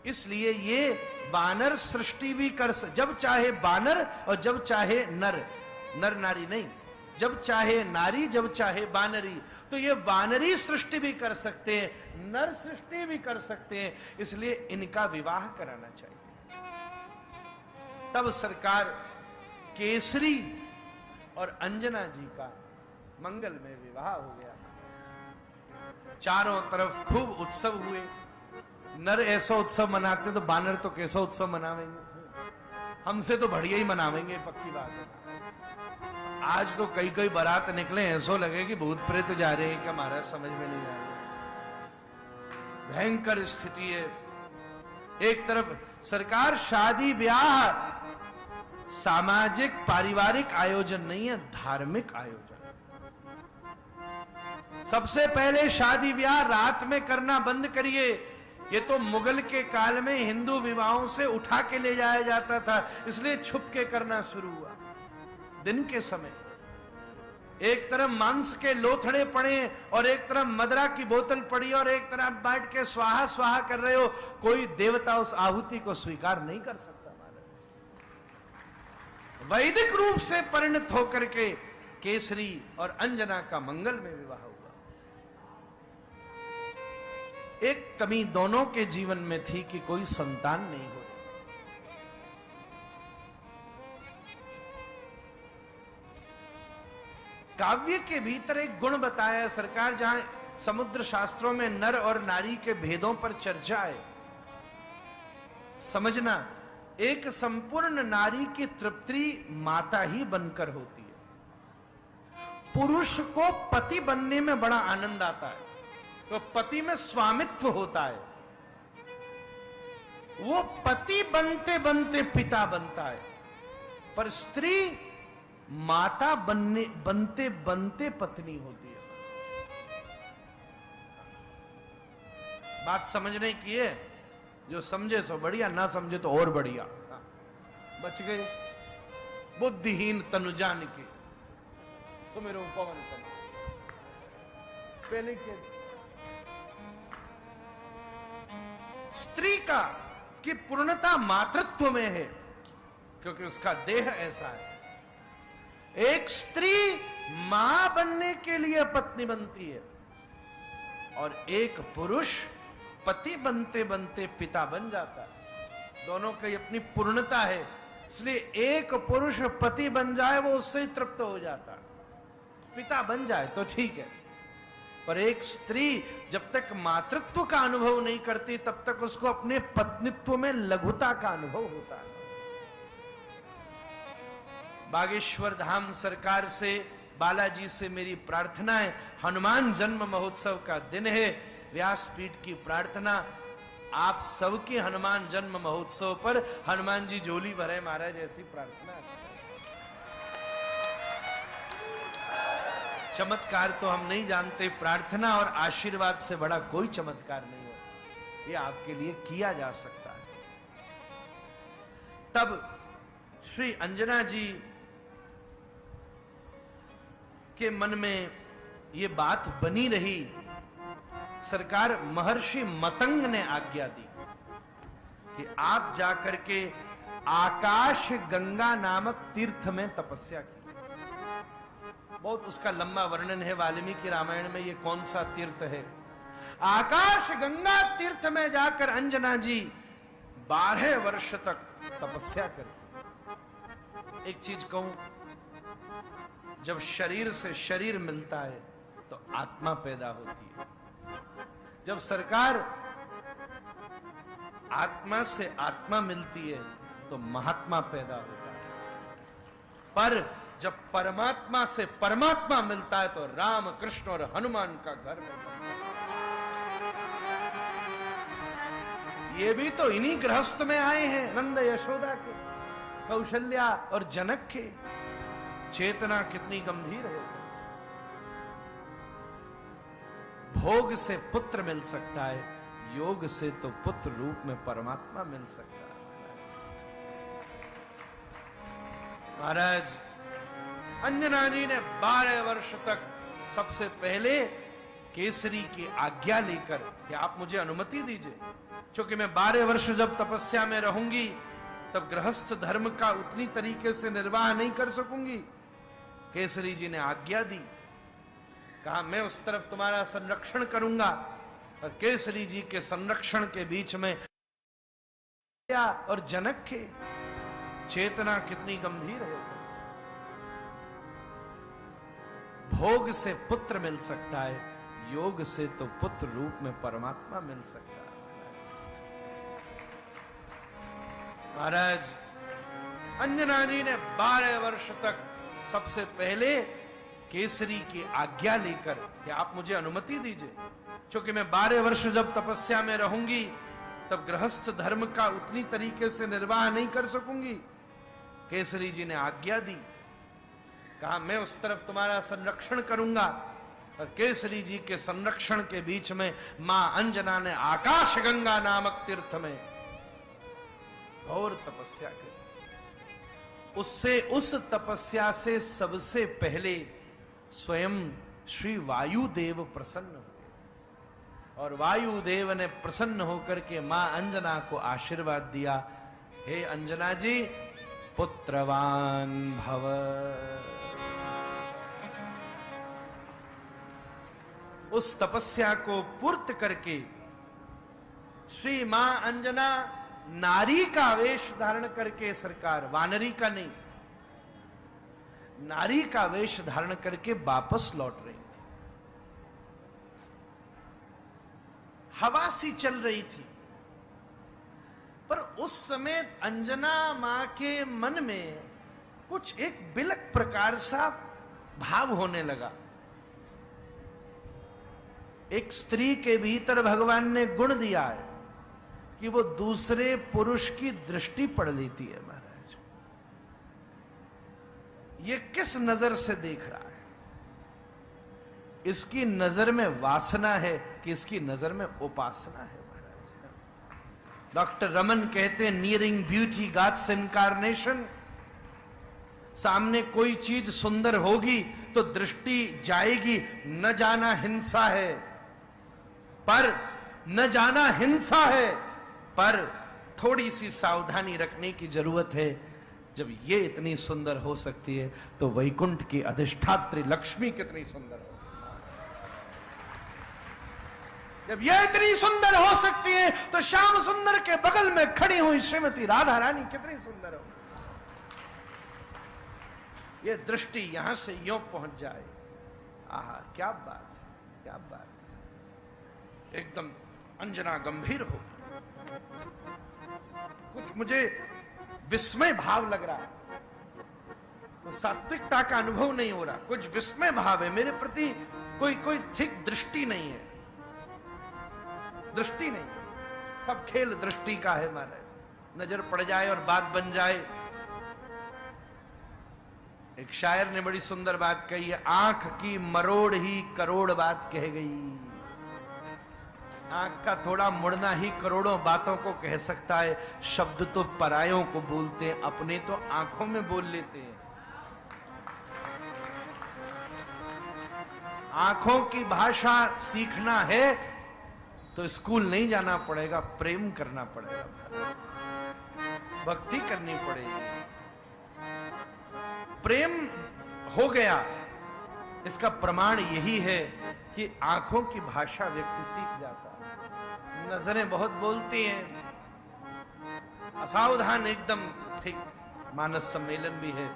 इसलिए ये बानर सृष्टि भी कर, जब चाहे बानर और जब चाहे नर, नर नारी नहीं, जब चाहे नारी जब चाहे बानरी। तो ये वानरी सृष्टि भी कर सकते हैं, नर सृष्टि भी कर सकते हैं, इसलिए इनका विवाह कराना चाहिए। तब सरकार केसरी और अंजना जी का मंगल में विवाह हो गया। चारों तरफ खूब उत्सव हुए। नर ऐसा उत्सव मनाते तो बानर तो कैसा उत्सव मनावेंगे, हमसे तो बढ़िया ही मनावेंगे, पक्की बात है। आज तो कई कई बारात निकले, ऐसा लगे कि भूत प्रेत जा रहे हैं, क्या हमारा समझ में नहीं आ रहा। भयंकर स्थिति है। एक तरफ सरकार शादी ब्याह सामाजिक पारिवारिक आयोजन नहीं है, धार्मिक आयोजन। सबसे पहले शादी ब्याह रात में करना बंद करिए। ये तो मुगल के काल में हिंदू विवाहों से उठा के ले जाया जाता था, इसलिए छुप के करना शुरू हुआ। दिन के समय एक तरफ मांस के लोथड़े पड़े और एक तरफ मदरा की बोतल पड़ी और एक तरफ बैठ के स्वाहा स्वाहा कर रहे हो, कोई देवता उस आहुति को स्वीकार नहीं कर सकता। वैदिक रूप से परिणत होकर के केसरी और अंजना का मंगल में विवाह हुआ। एक कमी दोनों के जीवन में थी कि कोई संतान नहीं हो। काव्य के भीतर एक गुण बताया सरकार, जहां समुद्र शास्त्रों में नर और नारी के भेदों पर चर्चा है। समझना, एक संपूर्ण नारी की तृप्ति माता ही बनकर होती है। पुरुष को पति बनने में बड़ा आनंद आता है, तो पति में स्वामित्व होता है। वो पति बनते बनते पिता बनता है, पर स्त्री माता बनते बनते पत्नी होती है। बात समझने की है, जो समझे सो बढ़िया, ना समझे तो और बढ़िया। बच गए। बुद्धिहीन तनु जान के सुमिरो पवन तनु। पहले के स्त्री का की पूर्णता मातृत्व में है, क्योंकि उसका देह ऐसा है। एक स्त्री मां बनने के लिए पत्नी बनती है और एक पुरुष पति बनते बनते पिता बन जाता है। दोनों की अपनी पूर्णता है, इसलिए एक पुरुष पति बन जाए वो उससे ही तृप्त हो जाता है। पिता बन जाए तो ठीक है, पर एक स्त्री जब तक मातृत्व का अनुभव नहीं करती तब तक उसको अपने पत्नीत्व में लघुता का अनुभव होता है। बागेश्वर धाम सरकार से, बालाजी से मेरी प्रार्थना है, हनुमान जन्म महोत्सव का दिन है, व्यासपीठ की प्रार्थना, आप सबके हनुमान जन्म महोत्सव पर हनुमान जी झोली भरे महाराज, ऐसी प्रार्थना है। चमत्कार तो हम नहीं जानते, प्रार्थना और आशीर्वाद से बड़ा कोई चमत्कार नहीं होता, ये आपके लिए किया जा सकता है। तब श्री अंजना जी के मन में ये बात बनी रही। सरकार महर्षि मतंग ने आज्ञा दी कि आप जाकर के आकाश गंगा नामक तीर्थ में तपस्या की। बहुत उसका लंबा वर्णन है वाल्मीकि रामायण में, ये कौन सा तीर्थ है। आकाश गंगा तीर्थ में जाकर अंजना जी 12 वर्ष तक तपस्या करती। एक चीज कहूं, जब शरीर से शरीर मिलता है तो आत्मा पैदा होती है। जब सरकार आत्मा से आत्मा मिलती है तो महात्मा पैदा होता है, पर जब परमात्मा से परमात्मा मिलता है तो राम कृष्ण और हनुमान का घर बनता है। ये भी तो इन्हीं गृहस्थ में आए हैं, नंद यशोदा के, कौशल्या और जनक के। चेतना कितनी गंभीर है सर। भोग से पुत्र मिल सकता है, योग से तो पुत्र रूप में परमात्मा मिल सकता है। महाराज अंजना जी ने 12 वर्ष तक सबसे पहले केसरी की आज्ञा लेकर कि आप मुझे अनुमति दीजिए, क्योंकि मैं 12 वर्ष जब तपस्या में रहूंगी तब गृहस्थ धर्म का उतनी तरीके से निर्वाह नहीं कर सकूंगी। केसरी जी ने आज्ञा दी, कहा मैं उस तरफ तुम्हारा संरक्षण करूंगा। और केसरी जी के संरक्षण के बीच में और जनक के। चेतना कितनी गंभीर है सर। भोग से पुत्र मिल सकता है, योग से तो पुत्र रूप में परमात्मा मिल सकता है। महाराज अंजना जी ने 12 वर्ष तक सबसे पहले केसरी की आज्ञा लेकर कि आप मुझे अनुमति दीजिए, क्योंकि मैं 12 वर्ष जब तपस्या में रहूंगी तब गृहस्थ धर्म का उतनी तरीके से निर्वाह नहीं कर सकूंगी। केसरी जी ने आज्ञा दी, कहा मैं उस तरफ तुम्हारा संरक्षण करूंगा। और केसरी जी के संरक्षण के बीच में मां अंजना ने आकाश गंगा नामक तीर्थ में घोर तपस्या की। उससे, उस तपस्या से सबसे पहले स्वयं श्री वायुदेव प्रसन्न हुए और वायुदेव ने प्रसन्न होकर के मां अंजना को आशीर्वाद दिया, हे अंजना जी पुत्रवान भव। उस तपस्या को पूर्त करके श्री मां अंजना नारी का वेश धारण करके, सरकार वानरी का नहीं, नारी का वेश धारण करके वापस लौट रही थी। हवा सी चल रही थी, पर उस समय अंजना मां के मन में कुछ एक बिलक प्रकार सा भाव होने लगा। एक स्त्री के भीतर भगवान ने गुण दिया है कि वो दूसरे पुरुष की दृष्टि पड़ लेती है। महाराज ये किस नजर से देख रहा है, इसकी नजर में वासना है कि इसकी नजर में उपासना है। महाराज डॉक्टर रमन कहते हैं नियरिंग ब्यूटी गॉड्स इनकार्नेशन। सामने कोई चीज सुंदर होगी तो दृष्टि जाएगी, न जाना हिंसा है, पर न जाना हिंसा है, पर थोड़ी सी सावधानी रखने की जरूरत है। जब ये इतनी सुंदर हो सकती है तो वैकुंठ की अधिष्ठात्री लक्ष्मी कितनी सुंदर हो। जब ये इतनी सुंदर हो सकती है तो श्याम सुंदर के बगल में खड़ी हुई श्रीमती राधा रानी कितनी सुंदर हो। ये दृष्टि यहां से यों पहुंच जाए, आहा क्या बात है, क्या बात है। एकदम अंजना गंभीर हो, कुछ मुझे विस्मय भाव लग रहा है, तो सात्विकता का अनुभव नहीं हो रहा, कुछ विस्मय भाव है मेरे प्रति, कोई ठीक दृष्टि नहीं है, दृष्टि नहीं, सब खेल दृष्टि का है महाराज। नजर पड़ जाए और बात बन जाए। एक शायर ने बड़ी सुंदर बात कही है, आंख की मरोड़ ही करोड़ बात कह गई। आंख का थोड़ा मुड़ना ही करोड़ों बातों को कह सकता है। शब्द तो परायों को बोलते हैं, अपने तो आंखों में बोल लेते हैं। आंखों की भाषा सीखना है तो स्कूल नहीं जाना पड़ेगा, प्रेम करना पड़ेगा, भक्ति करनी पड़ेगी। प्रेम हो गया, इसका प्रमाण यही है कि आंखों की भाषा व्यक्ति सीख जाता है। नजरें बहुत बोलती हैं, असावधान एकदम ठीक। मानस सम्मेलन भी है,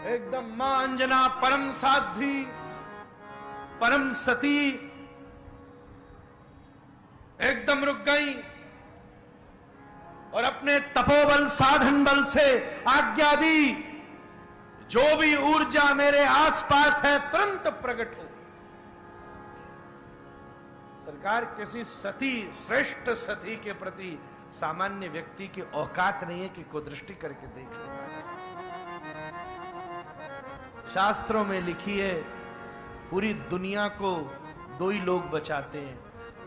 एकदम मां अंजना परम साध्वी परम सती एकदम रुक गई और अपने तपोबल साधन बल से आज्ञा दी, जो भी ऊर्जा मेरे आसपास है तुरंत प्रकट हो। सरकार किसी सती, श्रेष्ठ सती के प्रति सामान्य व्यक्ति की औकात नहीं है कि कुदृष्टि करके देख ले। शास्त्रों में लिखी है, पूरी दुनिया को दो ही लोग बचाते हैं,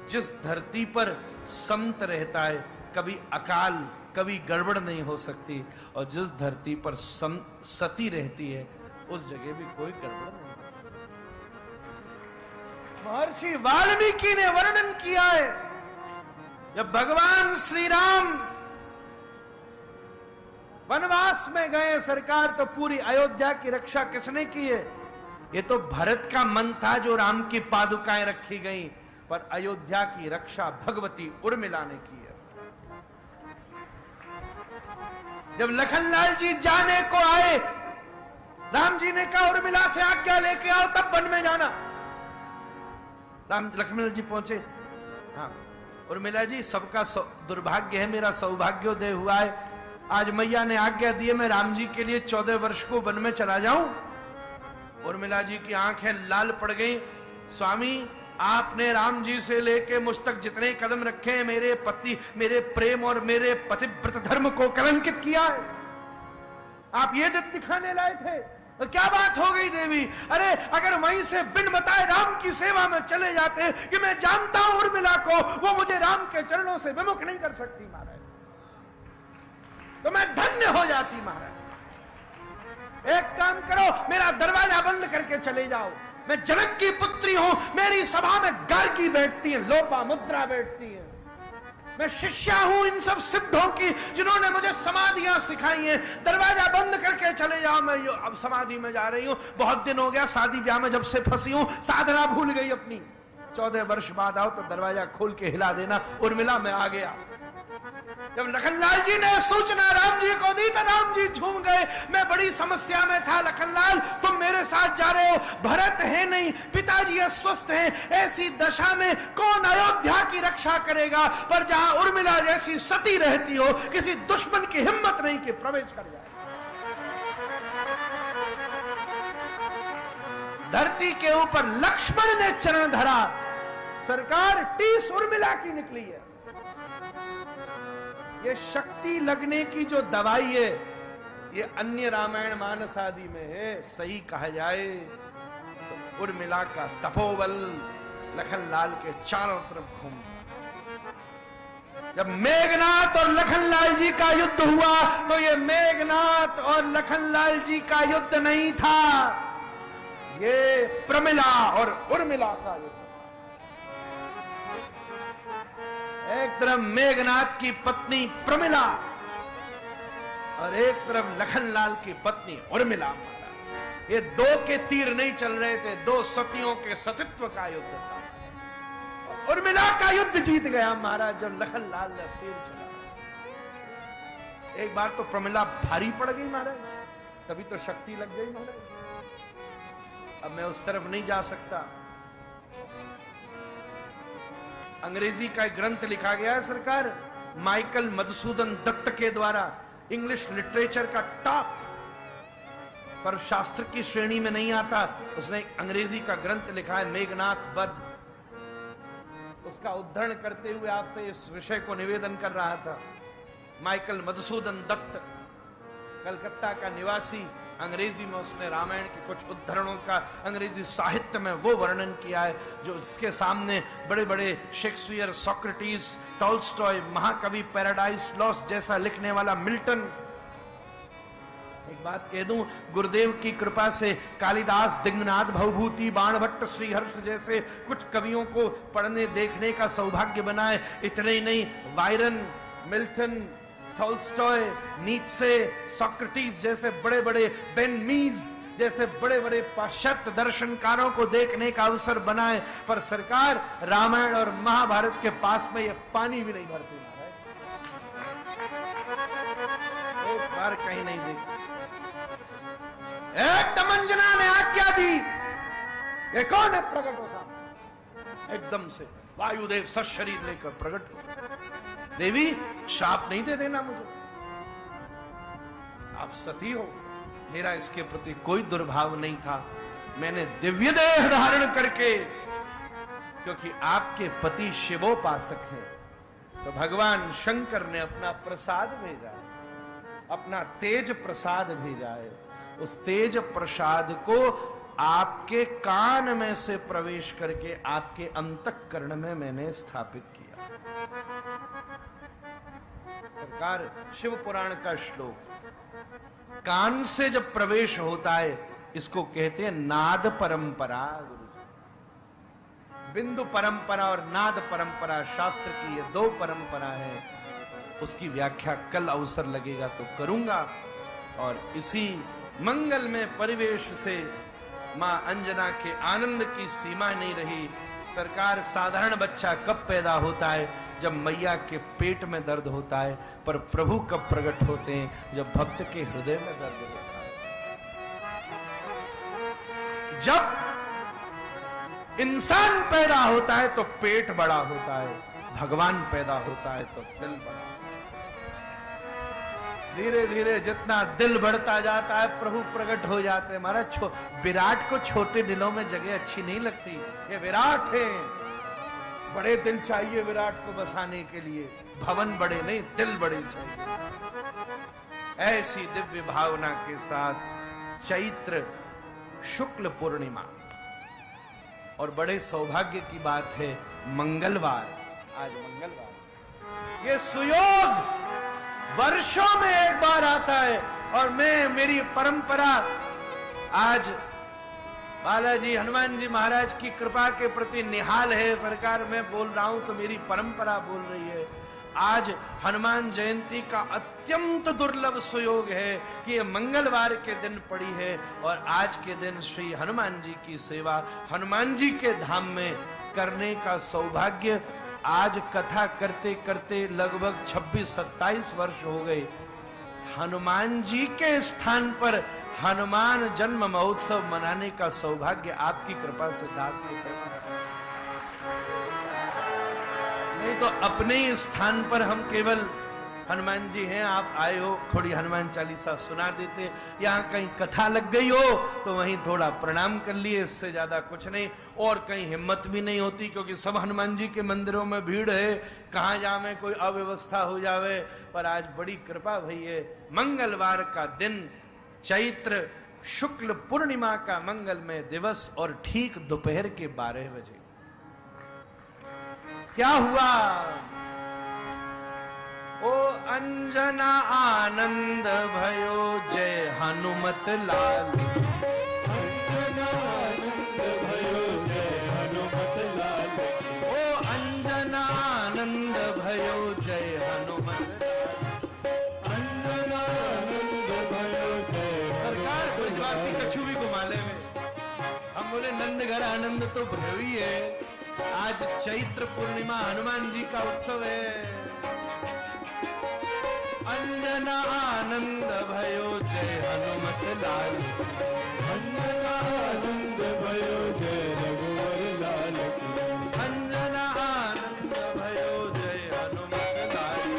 जिस धरती पर संत रहता है, कभी अकाल कभी गड़बड़ नहीं हो सकती, और जिस धरती पर सती रहती है उस जगह भी कोई गड़बड़ नहीं हो सकती। महर्षि वाल्मीकि ने वर्णन किया है, जब भगवान श्री राम वनवास में गए सरकार, तो पूरी अयोध्या की रक्षा किसने की है? ये तो भरत का मन था जो राम की पादुकाएं रखी गई, पर अयोध्या की रक्षा भगवती उर्मिला ने की है। जब लखनलाल जी जाने को आए, राम जी ने कहा उर्मिला से आज्ञा लेके आओ तब वन में जाना। लक्ष्मण जी पहुंचे, हाँ उर्मिला जी सबका दुर्भाग्य है, मेरा सौभाग्योदय हुआ है, आज मैया ने आज्ञा दी है मैं राम जी के लिए 14 वर्ष को वन में चला जाऊं। उर्मिला जी की आंखें लाल पड़ गई, स्वामी आपने राम जी से लेके मुझ तक जितने कदम रखे हैं, मेरे पति, मेरे प्रेम और मेरे पतिव्रत धर्म को कलंकित किया है। आप ये दिन दिखाने लाए थे, तो क्या बात हो गई देवी? अरे अगर वहीं से बिन बताए राम की सेवा में चले जाते कि मैं जानता हूं उर्मिला को, वो मुझे राम के चरणों से विमुख नहीं कर सकती महाराज, तो मैं धन्य हो जाती महाराज। एक काम करो, मेरा दरवाजा बंद करके चले जाओ, मैं जनक की पुत्री हूं, मेरी सभा में गार्गी बैठती है, लोपा मुद्रा बैठती है, मैं शिष्या हूं इन सब सिद्धों की जिन्होंने मुझे समाधियां सिखाई हैं, दरवाजा बंद करके चले जाओ, मैं अब समाधि में जा रही हूं, बहुत दिन हो गया शादी ब्याह में जब से फंसी हूं, साधना भूल गई अपनी, 14 वर्ष बाद आओ तो दरवाजा खोल के हिला देना। उर्मिला में आ गया। जब लखनलाल जी ने सूचना राम जी को दी तो राम जी झूम गए, मैं बड़ी समस्या में था लखनलाल, तुम मेरे साथ जा रहे हो, भरत है नहीं, पिताजी अस्वस्थ हैं, ऐसी दशा में कौन अयोध्या की रक्षा करेगा? पर जहां उर्मिला जैसी सती रहती हो, किसी दुश्मन की हिम्मत नहीं कि प्रवेश कर जाए। धरती के ऊपर लक्ष्मण ने चरण धरा, सरकार टीस उर्मिला की निकली है। ये शक्ति लगने की जो दवाई है, ये अन्य रामायण मानस आदि में है। सही कहा जाए तो उर्मिला का तपोबल लखनलाल के चारों तरफ घूमता। जब मेघनाथ और लखनलाल जी का युद्ध हुआ तो ये मेघनाथ और लखनलाल जी का युद्ध नहीं था, ये प्रमिला और उर्मिला का युद्ध था। एक तरफ मेघनाथ की पत्नी प्रमिला और एक तरफ लखनलाल की पत्नी उर्मिला। ये दो के तीर नहीं चल रहे थे, दो सतियों के सतित्व का युद्ध था। उर्मिला का युद्ध जीत गया महाराज जब लखन लाल ने तीर चला। एक बार तो प्रमिला भारी पड़ गई महाराज, तभी तो शक्ति लग गई महाराज। अब मैं उस तरफ नहीं जा सकता। अंग्रेजी का एक ग्रंथ लिखा गया है सरकार माइकल मधुसूदन दत्त के द्वारा, इंग्लिश लिटरेचर का टॉप, पर शास्त्र की श्रेणी में नहीं आता। उसने एक अंग्रेजी का ग्रंथ लिखा है मेघनाथ वध। उसका उद्धरण करते हुए आपसे इस विषय को निवेदन कर रहा था। माइकल मधुसूदन दत्त, कलकत्ता का निवासी, अंग्रेजी में उसने रामायण के कुछ उद्धरणों का अंग्रेजी साहित्य में वो वर्णन किया है जो इसके सामने बड़े बड़े शेक्सपियर, सोक्रेटिस, टॉल्स्टॉय, महाकवि पैराडाइज लॉस्ट जैसा लिखने वाला मिल्टन। एक बात कह दूं, गुरुदेव की कृपा से कालिदास, दिग्नाथ, भवभूति, बाणभट्ट, श्रीहर्ष जैसे कुछ कवियों को पढ़ने देखने का सौभाग्य बना है। इतने ही नहीं, Byron, Milton, Tolstoy, Nietzsche, Socrates जैसे बड़े बड़े, बेन मीज जैसे बड़े बड़े पाश्चात्य दर्शनकारों को देखने का अवसर बना है। पर सरकार रामायण और महाभारत के पास में ये पानी भी नहीं भरती महाराज। एक बार कहीं नहीं देखी। एक दमंजना ने आज्ञा दी, ये कौन है प्रकट हो सामने? एकदम से वायुदेव सशरीर लेकर प्रकट हो। देवी शाप नहीं दे देना मुझे, आप सती हो, मेरा इसके प्रति कोई दुर्भाव नहीं था। मैंने दिव्य देह धारण करके, क्योंकि आपके पति शिवोपासक हैं, तो भगवान शंकर ने अपना प्रसाद भेजा है, अपना तेज प्रसाद भेजा है। उस तेज प्रसाद को आपके कान में से प्रवेश करके आपके अंतःकरण में मैंने स्थापित किया। सरकार, शिव पुराण का श्लोक, कान से जब प्रवेश होता है इसको कहते हैं नाद परंपरा। गुरु जी, बिंदु परंपरा और नाद परंपरा शास्त्र की ये दो परंपरा है। उसकी व्याख्या कल अवसर लगेगा तो करूंगा। और इसी मंगल में परिवेश से मां अंजना के आनंद की सीमा नहीं रही। सरकार, साधारण बच्चा कब पैदा होता है? जब मैया के पेट में दर्द होता है। पर प्रभु कब प्रकट होते हैं? जब भक्त के हृदय में दर्द होता है। जब इंसान पैदा होता है तो पेट बड़ा होता है, भगवान पैदा होता है तो दिल बड़ा। धीरे धीरे जितना दिल बढ़ता जाता है प्रभु प्रकट हो जाते हैं। महाराज, विराट को छोटे दिलों में जगह अच्छी नहीं लगती। ये विराट है, बड़े दिल चाहिए विराट को बसाने के लिए। भवन बड़े नहीं, दिल बड़े चाहिए। ऐसी दिव्य भावना के साथ चैत्र शुक्ल पूर्णिमा, और बड़े सौभाग्य की बात है मंगलवार, आज मंगलवार, ये सुयोग वर्षों में एक बार आता है। और मेरी परंपरा आज बालाजी हनुमान जी महाराज की कृपा के प्रति निहाल है। सरकार, मैं बोल रहा हूं तो मेरी परंपरा बोल रही है। आज हनुमान जयंती का अत्यंत दुर्लभ सुयोग है कि ये मंगलवार के दिन पड़ी है। और आज के दिन श्री हनुमान जी की सेवा हनुमान जी के धाम में करने का सौभाग्य आज कथा करते करते लगभग 26-27 वर्ष हो गए। हनुमान जी के स्थान पर हनुमान जन्म महोत्सव मनाने का सौभाग्य आपकी कृपा से दास के नहीं तो अपने ही स्थान पर हम केवल हनुमान जी हैं, आप आए हो, थोड़ी हनुमान चालीसा सुना देते, यहाँ कहीं कथा लग गई हो तो वहीं थोड़ा प्रणाम कर लिए, इससे ज्यादा कुछ नहीं। और कहीं हिम्मत भी नहीं होती क्योंकि सब हनुमान जी के मंदिरों में भीड़ है, कहाँ जावे, कोई अव्यवस्था हो जावे। पर आज बड़ी कृपा भई है, मंगलवार का दिन, चैत्र शुक्ल पूर्णिमा का मंगलमय दिवस, और ठीक दोपहर के 12 बजे क्या हुआ? ओ अंजना आनंद भयो जय हनुमत लाल। अंजना आनंद भयो जय हनुमत लाल। ओ अंजना आनंद भयो जय हनुमत लाल। अंजना आनंद भयो जय सरकार, ब्रजवासी कछुवी को नंद घर आनंद तो भयो ही है। आज चैत्र पूर्णिमा हनुमान जी का उत्सव है। अंजना आनंद भयो जय हनुमत लाल, अंजना आनंद भयो जय रघुवर लाल की, अंजना आनंद भयो जय हनुमत लाल,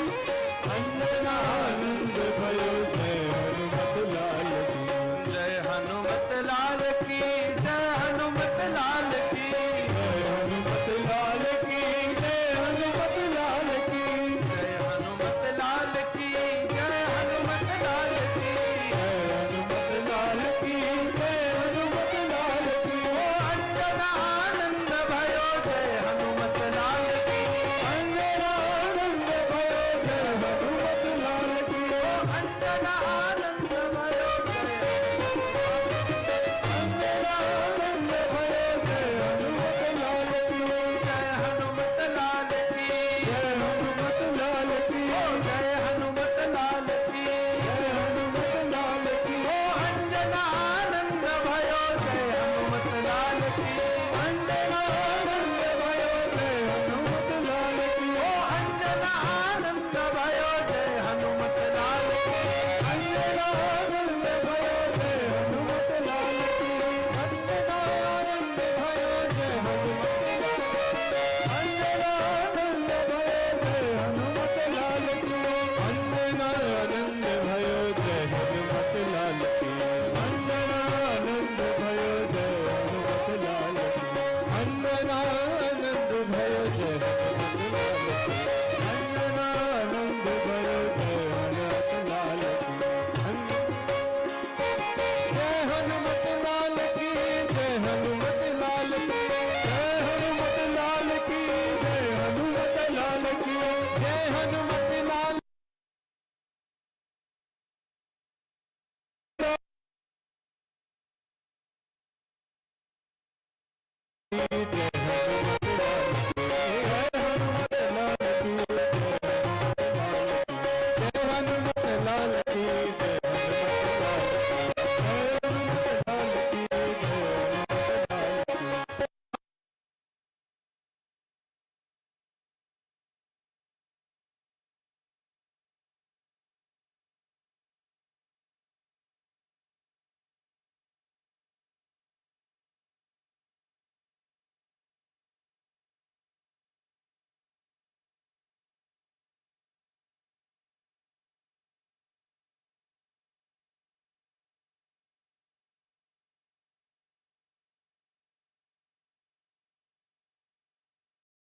अंजना आनंद भयो जय हनुमत लाल की, जय हनुमत लाल की, जय हनुमत लाल की, जय हनुमत लाल की, जय हनुमत लाल की, जय हनुमत लाल की, जय हनुमत लाल की, जय हनुमत लाल की, जय हनुमत लाल की। ओ अंजना आनंद भयो जय हनुमत लाल की, अंजना आनंद भयो जय हनुमत लाल की, अंजना आनंद